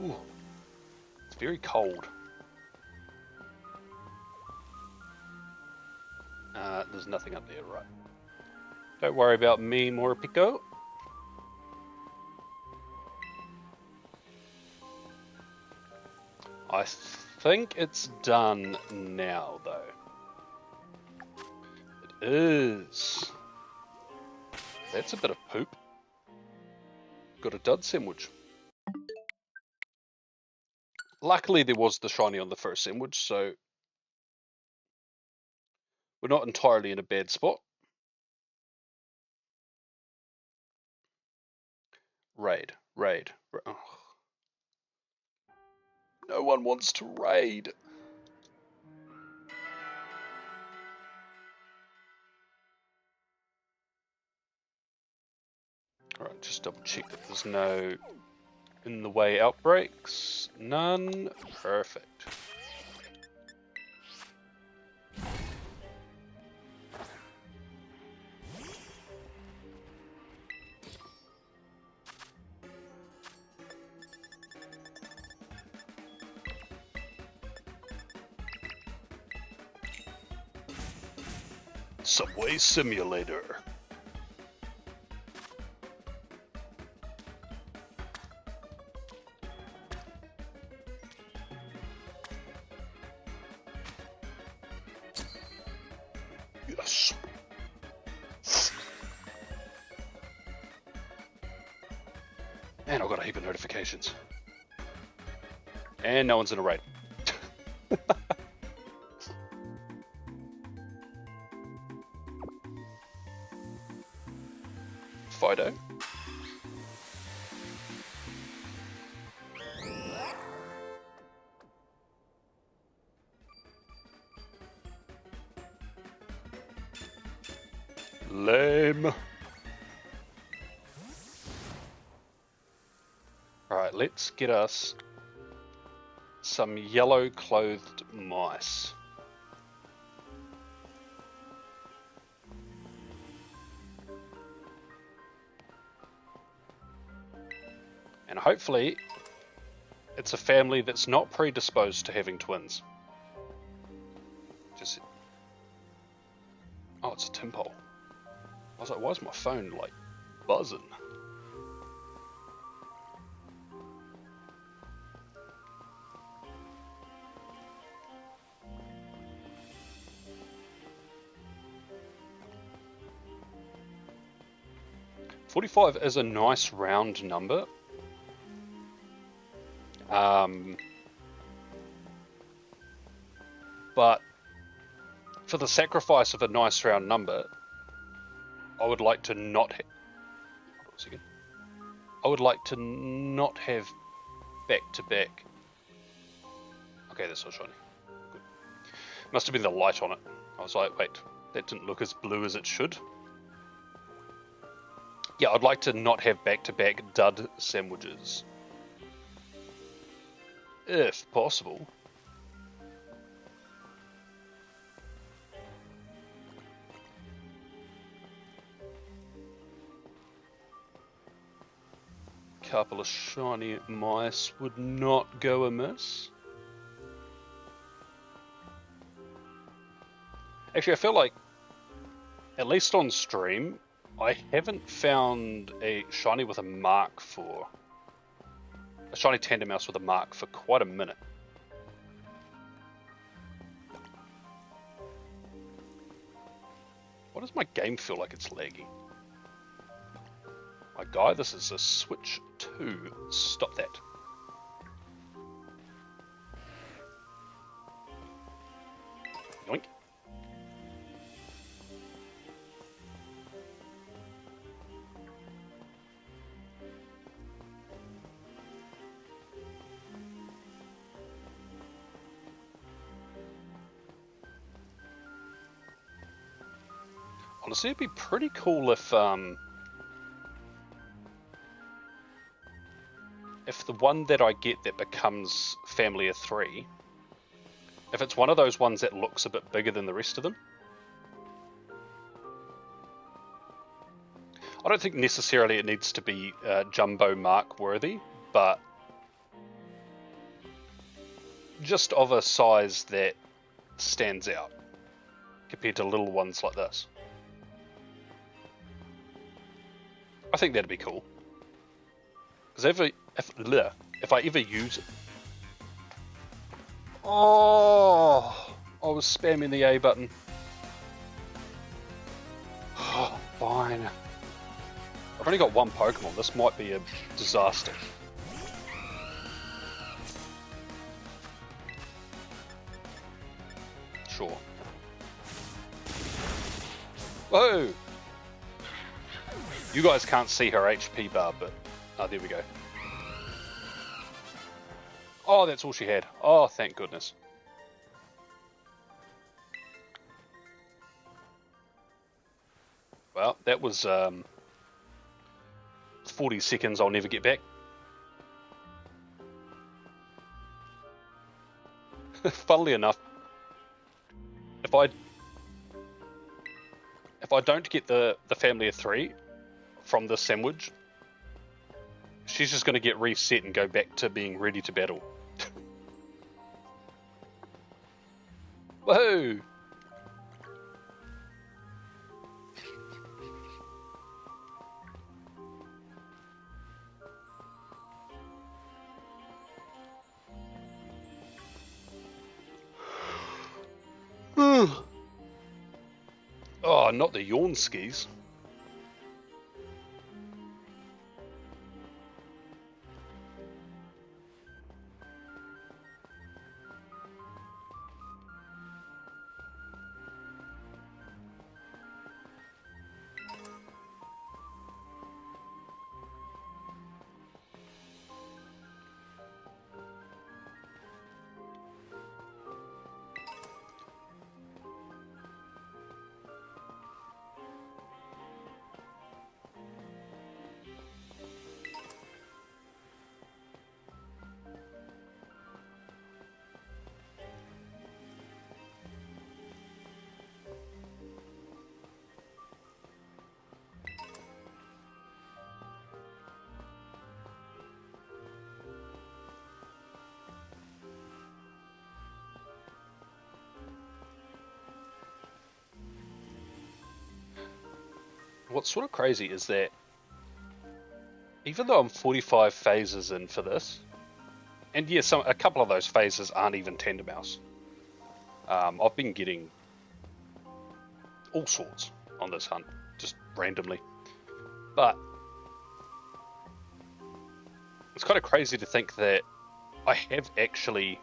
Speaker 1: Ooh, it's very cold. There's nothing up there, right? Don't worry about me, Moripico. I think it's done now, though. It is. That's a bit of poop. Got a dud sandwich. Luckily, there was the shiny on the first sandwich, so we're not entirely in a bad spot. Raid. Oh. No one wants to raid. Alright, just double check that there's no in the way outbreaks. None. Perfect. Subway Simulator. Yes. And I've got a heap of notifications. And no one's in a raid. Fido. Lame. Alright, let's get us some yellow clothed mice. And hopefully it's a family that's not predisposed to having twins. Just, oh, it's a timpole. I was like, why is my phone like buzzing? .45 is a nice round number. But for the sacrifice of a nice round number, I would like to not have. Hold on a second. I would like to not have back to back. Okay, that's not shiny. Good. Must have been the light on it. I was like, wait, that didn't look as blue as it should. Yeah, I'd like to not have back to back dud sandwiches. If possible. couple of shiny mice would not go amiss. Actually, I feel like, at least on stream, I haven't found a shiny with a mark for... a shiny Tandemaus with a mark for quite a minute. Why does my game feel like it's lagging? My guy, this is a Switch 2. Stop that. Yoink. Honestly, it'd be pretty cool if the one that I get that becomes Family of 3, if it's one of those ones that looks a bit bigger than the rest of them. I don't think necessarily it needs to be jumbo mark worthy, but just of a size that stands out compared to little ones like this. I think that'd be cool. Because if I ever use it... Oh, I was spamming the A button. Oh, fine. I've only got one Pokemon. This might be a disaster. Sure. Whoa! You guys can't see her HP bar, but... oh, there we go. Oh, that's all she had. Oh, thank goodness. Well, that was 40 seconds I'll never get back. Funnily enough, if I don't get the Family of 3 from this sandwich, she's just going to get reset and go back to being ready to battle. Whoa! Oh, not the yawn skis. What's sort of crazy is that even though I'm 45 phases in for this, and yes, a couple of those phases aren't even Tandemaus, I've been getting all sorts on this hunt, just randomly. But it's kind of crazy to think that I have actually,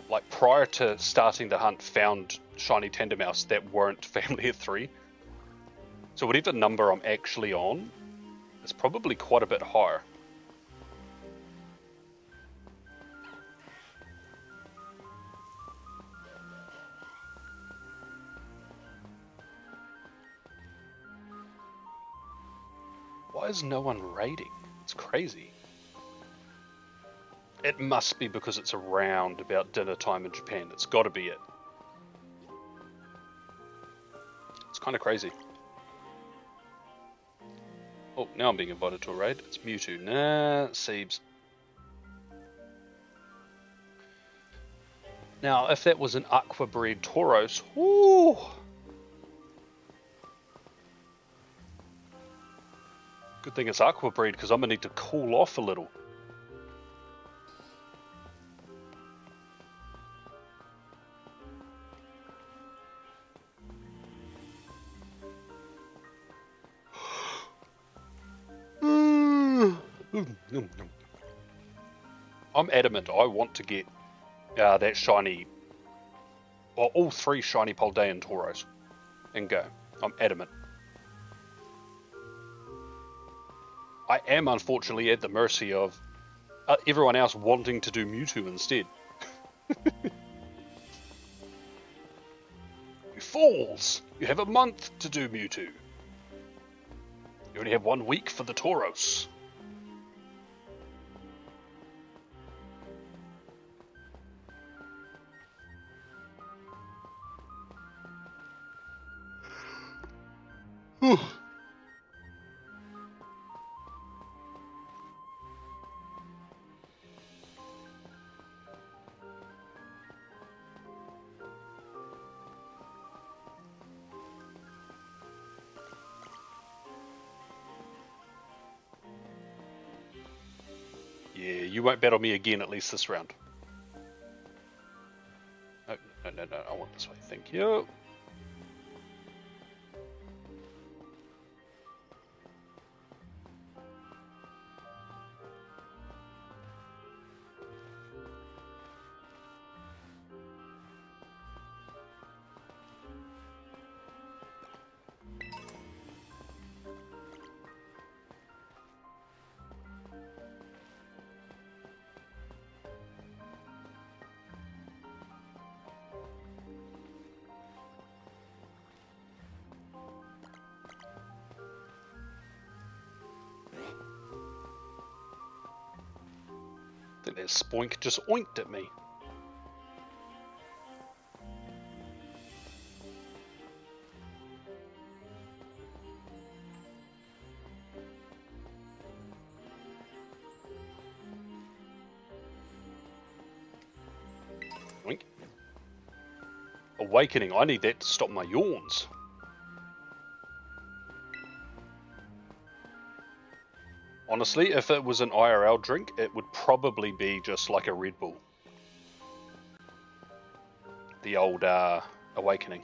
Speaker 1: like prior to starting the hunt, found shiny Tandemaus that weren't Family of 3. So whatever number I'm actually on is probably quite a bit higher. Why is no one raiding? It's crazy. It must be because it's around about dinner time in Japan. It's got to be it. It's kind of crazy. Oh, now I'm being invited to a raid. It's Mewtwo. Nah, Seebs. Now, if that was an Aqua breed Tauros, whoo! Good thing it's Aqua breed because I'm gonna need to cool off a little. I'm adamant. I want to get that shiny, or all 3 shiny Paldean Tauros, and go. I'm adamant. I am unfortunately at the mercy of everyone else wanting to do Mewtwo instead. You fools! You have a month to do Mewtwo. You only have 1 week for the Tauros. Yeah, you won't battle me again, at least this round. No, I want this way, thank you. I think that Spoink just oinked at me. Oink. Awakening, I need that to stop my yawns. Honestly, if it was an IRL drink, it would probably be just like a Red Bull. The old Awakening.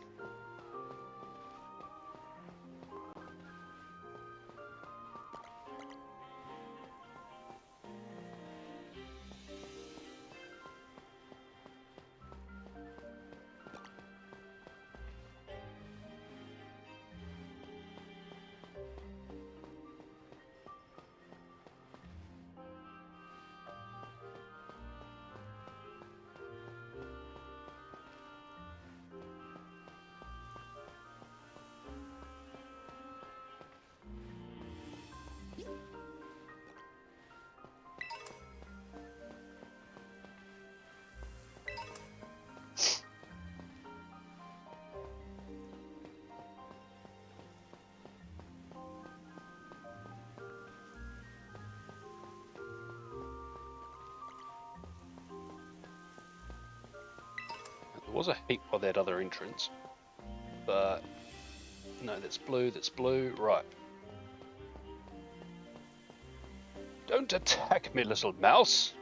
Speaker 1: There was a heap by that other entrance, but no, that's blue, right. Don't attack me, little mouse!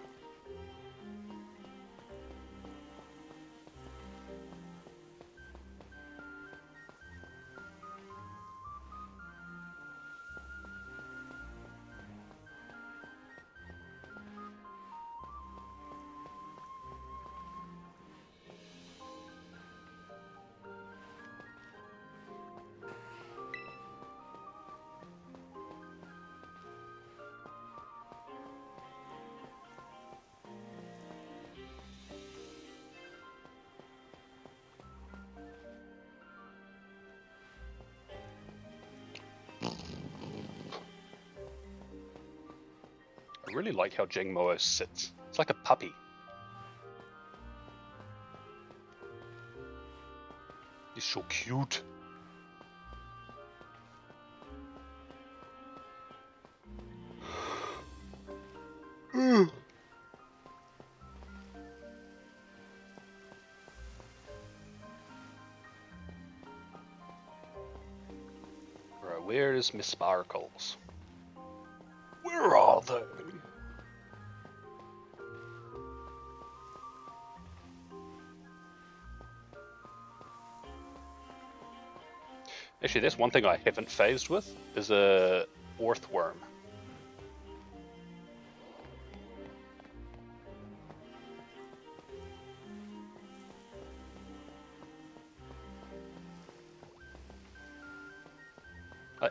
Speaker 1: I really like how Tandemaus sits. It's like a puppy. He's so cute. Right, where is Miss Sparkles? Where are they? Actually, that's one thing I haven't phased with, is a Orthworm.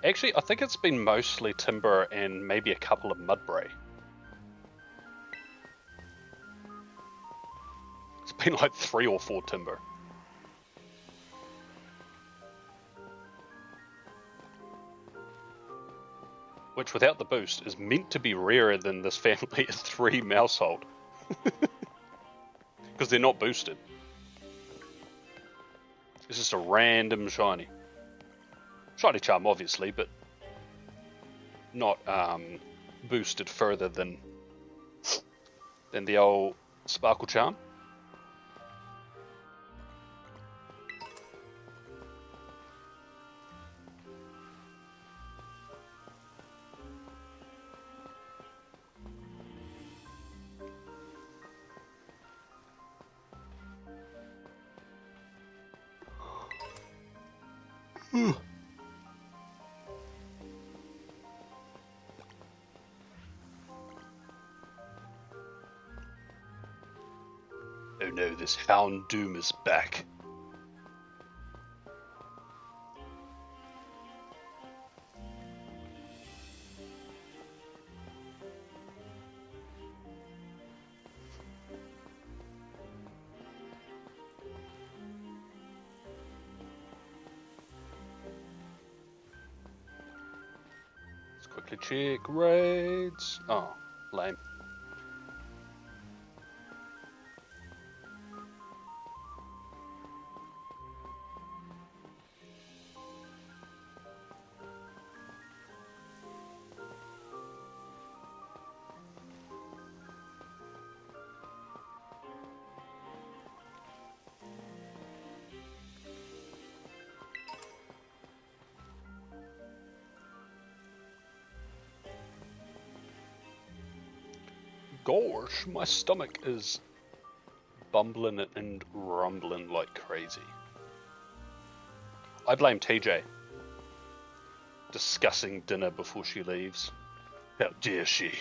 Speaker 1: Actually, I think it's been mostly Timber and maybe a couple of Mudbray. It's been like 3 or 4 Timber. Which, without the boost, is meant to be rarer than this family of 3 Mousehold. Because they're not boosted. It's just a random shiny. Shiny Charm, obviously, but not boosted further than the old Sparkle Charm. Oh no, this Houndoom is back. Let's quickly check raids. Oh, lame. Gosh, my stomach is bumbling and rumbling like crazy. I blame TJ. Discussing dinner before she leaves. How dare she?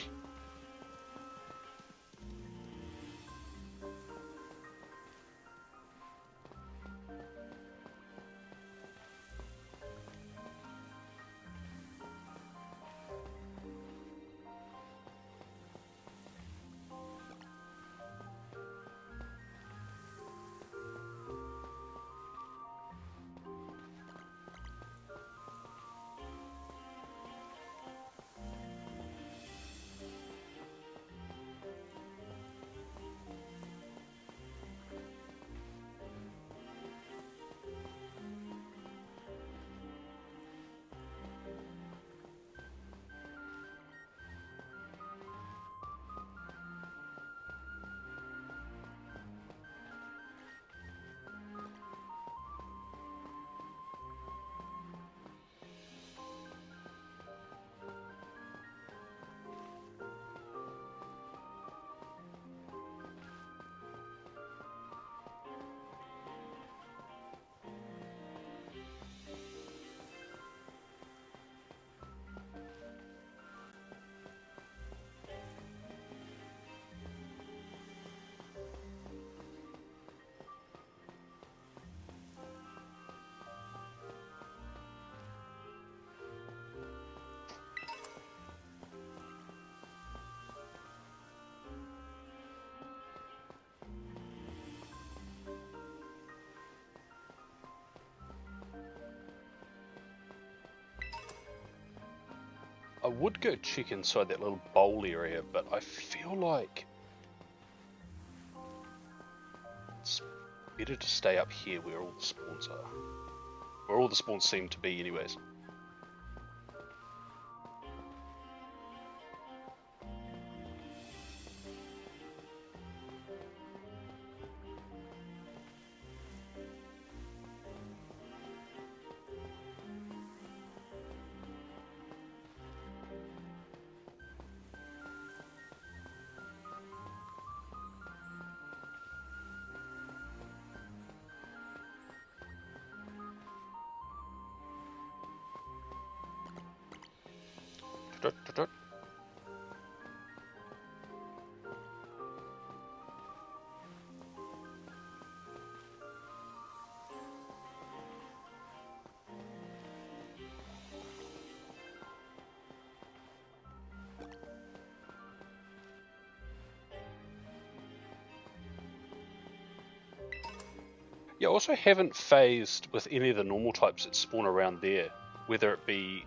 Speaker 1: I would go check inside that little bowl area, but I feel like it's better to stay up here where all the spawns are. Where all the spawns seem to be anyways. Yeah, I also haven't phased with any of the normal types that spawn around there, whether it be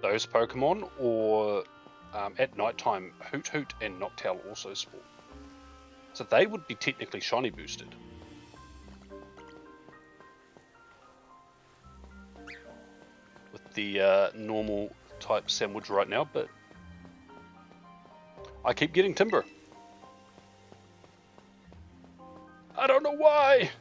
Speaker 1: those Pokemon or at nighttime Hoot Hoot and Noctowl also spawn. So they would be technically shiny boosted. With the normal type sandwich right now, but I keep getting Timber. I don't know why!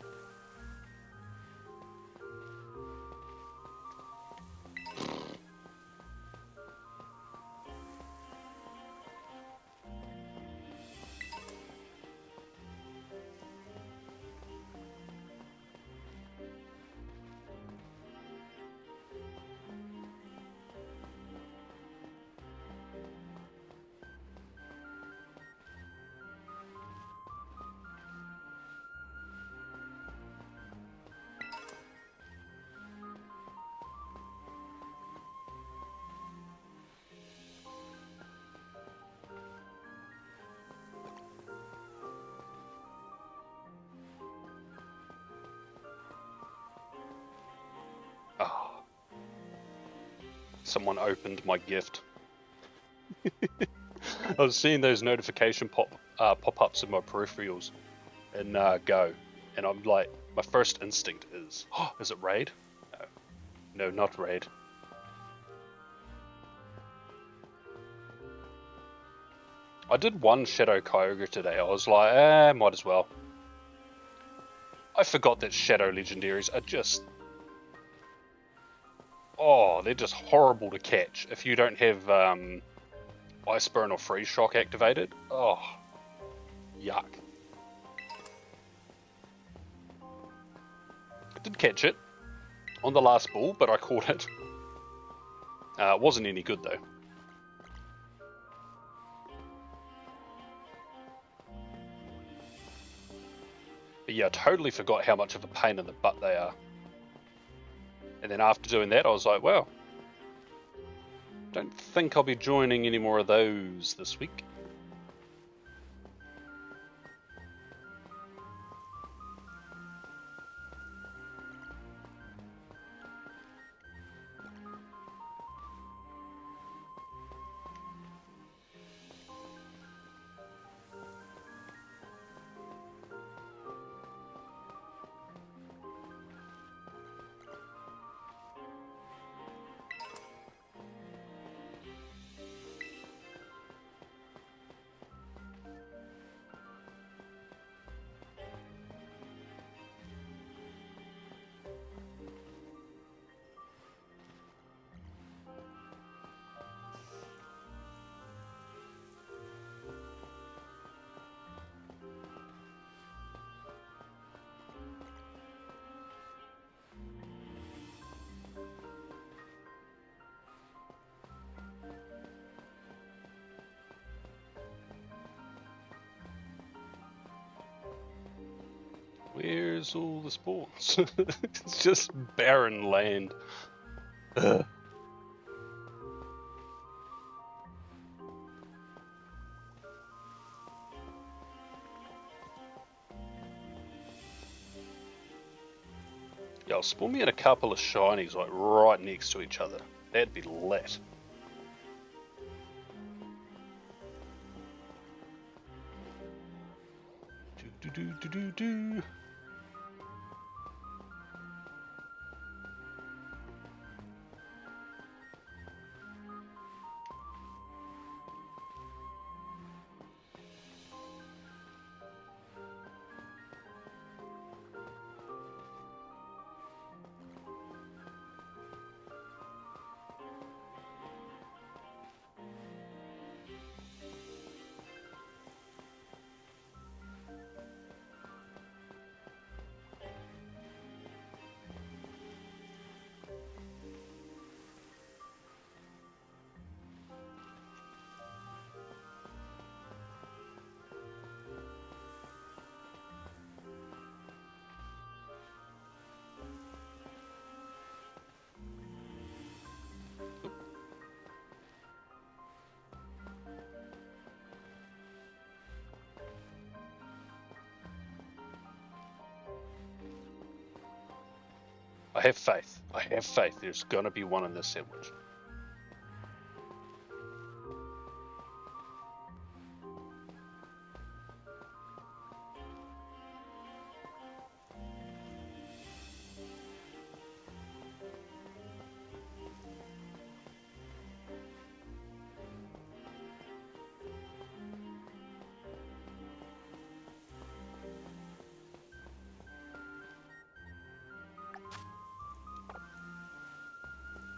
Speaker 1: Oh. Someone opened my gift. I was seeing those notification pop-ups in my peripherals in Go, and I'm like, my first instinct is, oh, is it raid? No, not raid. I did one Shadow Kyogre today. I was like, might as well. I forgot that Shadow Legendaries are just... Oh, they're just horrible to catch if you don't have Ice Burn or Freeze Shock activated. Oh, yuck. I did catch it on the last ball, but I caught it. It wasn't any good though. But yeah, I totally forgot how much of a pain in the butt they are. And then after doing that, I was like, well, don't think I'll be joining any more of those this week. Where's all the spawns? It's just barren land. Ugh. Yeah, spawn me in a couple of shinies like right next to each other. That'd be lit. Do. I have faith. I have faith. There's gonna be one in this sandwich.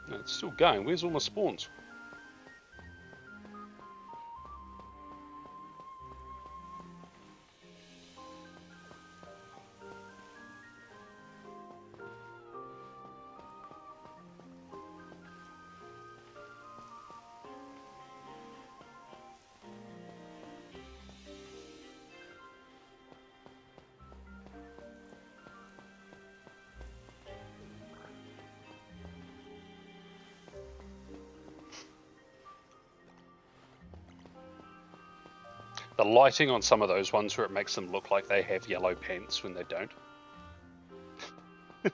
Speaker 1: No, it's still going. Where's all my spawns? The lighting on some of those ones where it makes them look like they have yellow pants when they don't.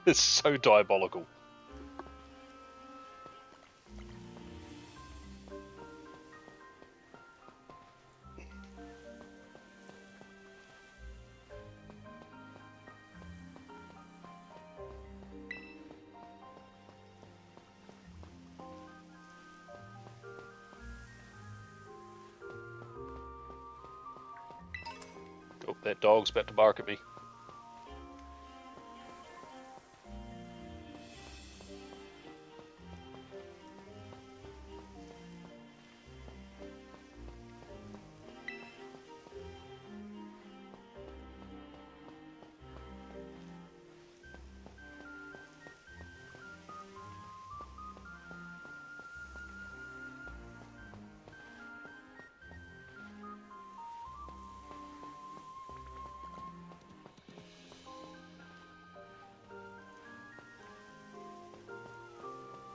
Speaker 1: It's so diabolical. Oh, that dog's about to bark at me.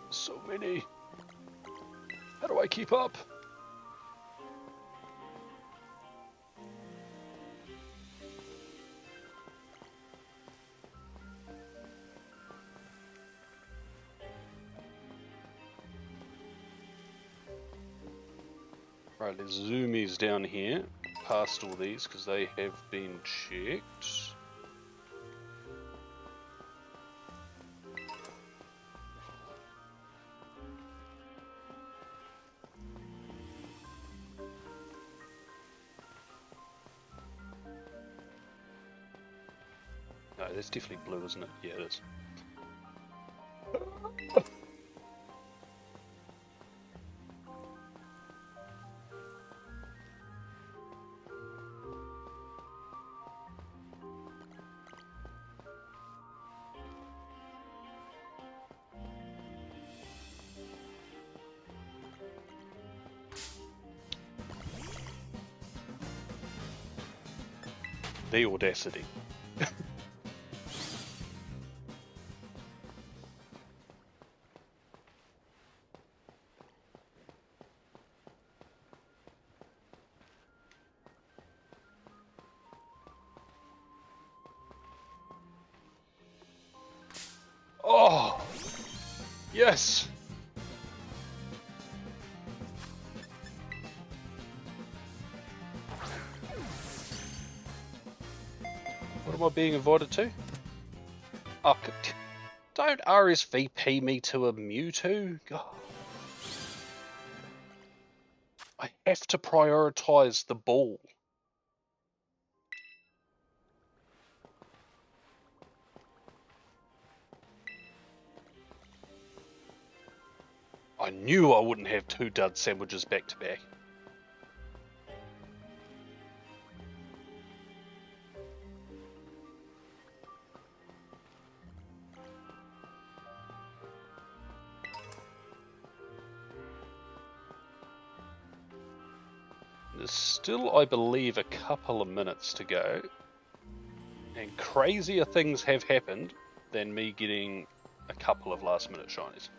Speaker 1: So many. How do I keep up? Right, there's zoomies down here, past all these, because they have been checked. No, that's definitely blue, isn't it? Yeah, it is. The audacity. Oh! Yes! What am I being invited to? Oh, don't RSVP me to a Mewtwo. God. I have to prioritize the ball. I knew I wouldn't have two dud sandwiches back to back. There's still, I believe, a couple of minutes to go. And crazier things have happened than me getting a couple of last minute shinies.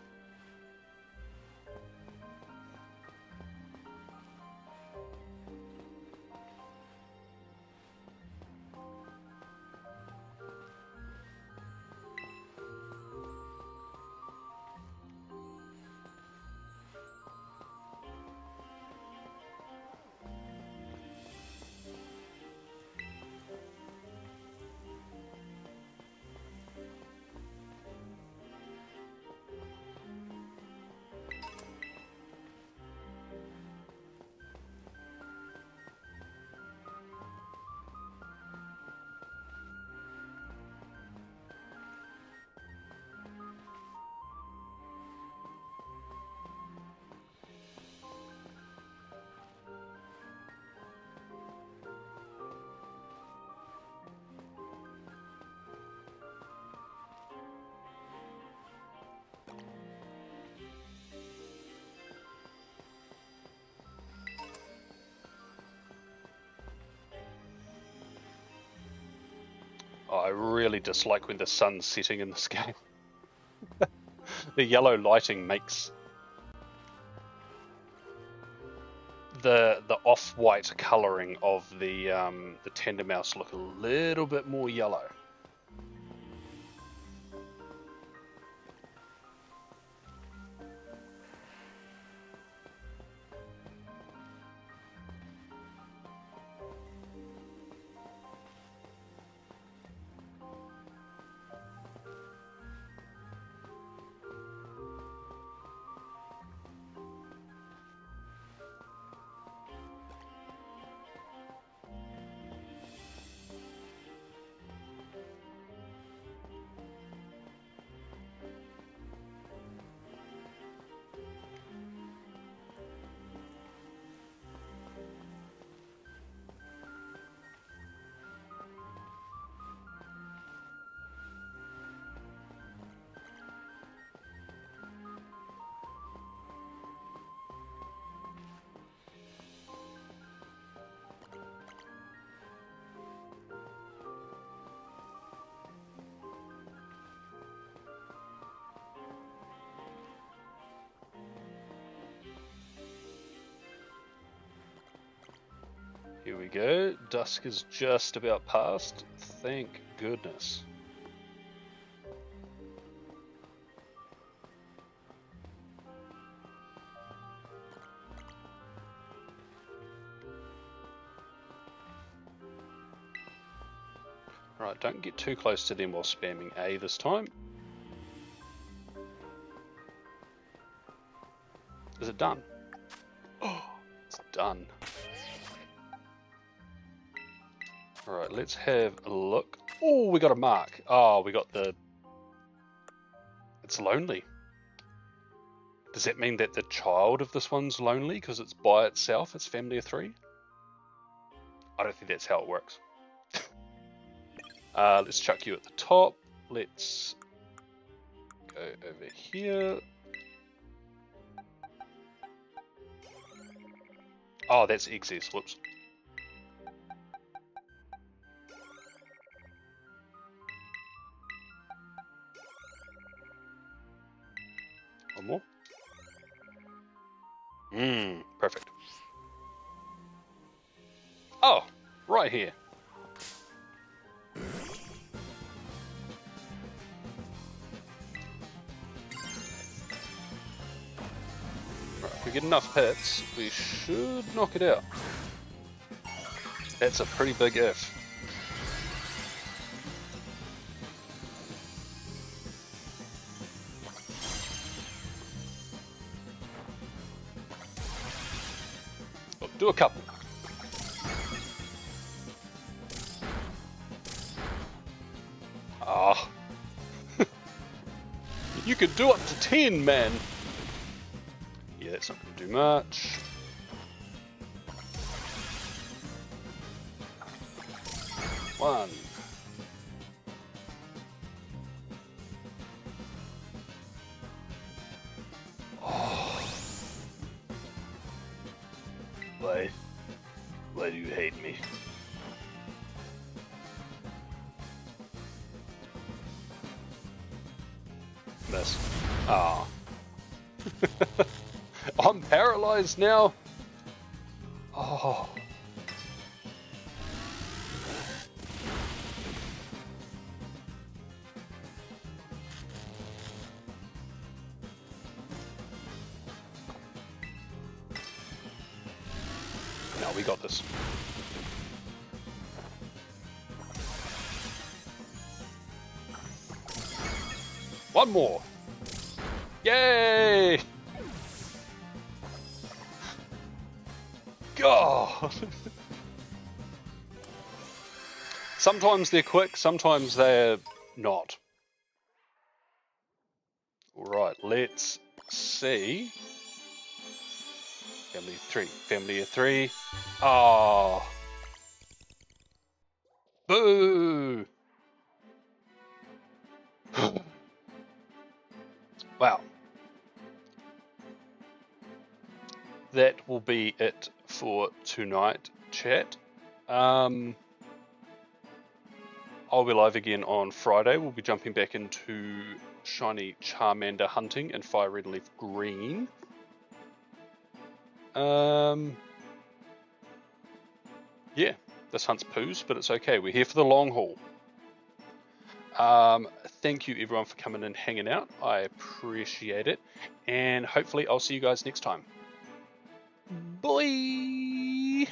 Speaker 1: Oh, I really dislike when the sun's setting in this game. The yellow lighting makes the off-white colouring of the Tandemaus look a little bit more yellow. Here we go. Dusk is just about past. Thank goodness. Right, don't get too close to them while spamming A this time. Is it done? Oh, it's done. Alright, let's have a look. Oh, we got a mark. Oh, we got the... It's lonely. Does that mean that the child of this one's lonely because it's by itself? It's family of 3? I don't think that's how it works. Let's chuck you at the top. Let's go over here. Oh, that's excess. Whoops. One more. Perfect. Oh, right here. Right, if we get enough hits, we should knock it out. That's a pretty big if. Oh, do a couple. Ah. You could do up to 10, man. Yeah, that's not going to do much. One. Oh. Why do you hate me? Miss. Ah. I'm paralyzed now. Oh. No, we got this. One more. Yay! God. Sometimes they're quick, sometimes they're not. Alright, let's see. Family of 3. Family of 3. Oh. Boo! Wow. That will be it for tonight, chat. I'll be live again on Friday. We'll be jumping back into Shiny Charmander hunting in Fire Red and Leaf Green. Yeah, this hunt's poos, but it's okay. We're here for the long haul. Thank you everyone for coming and hanging out. I appreciate it. And hopefully I'll see you guys next time. Bye!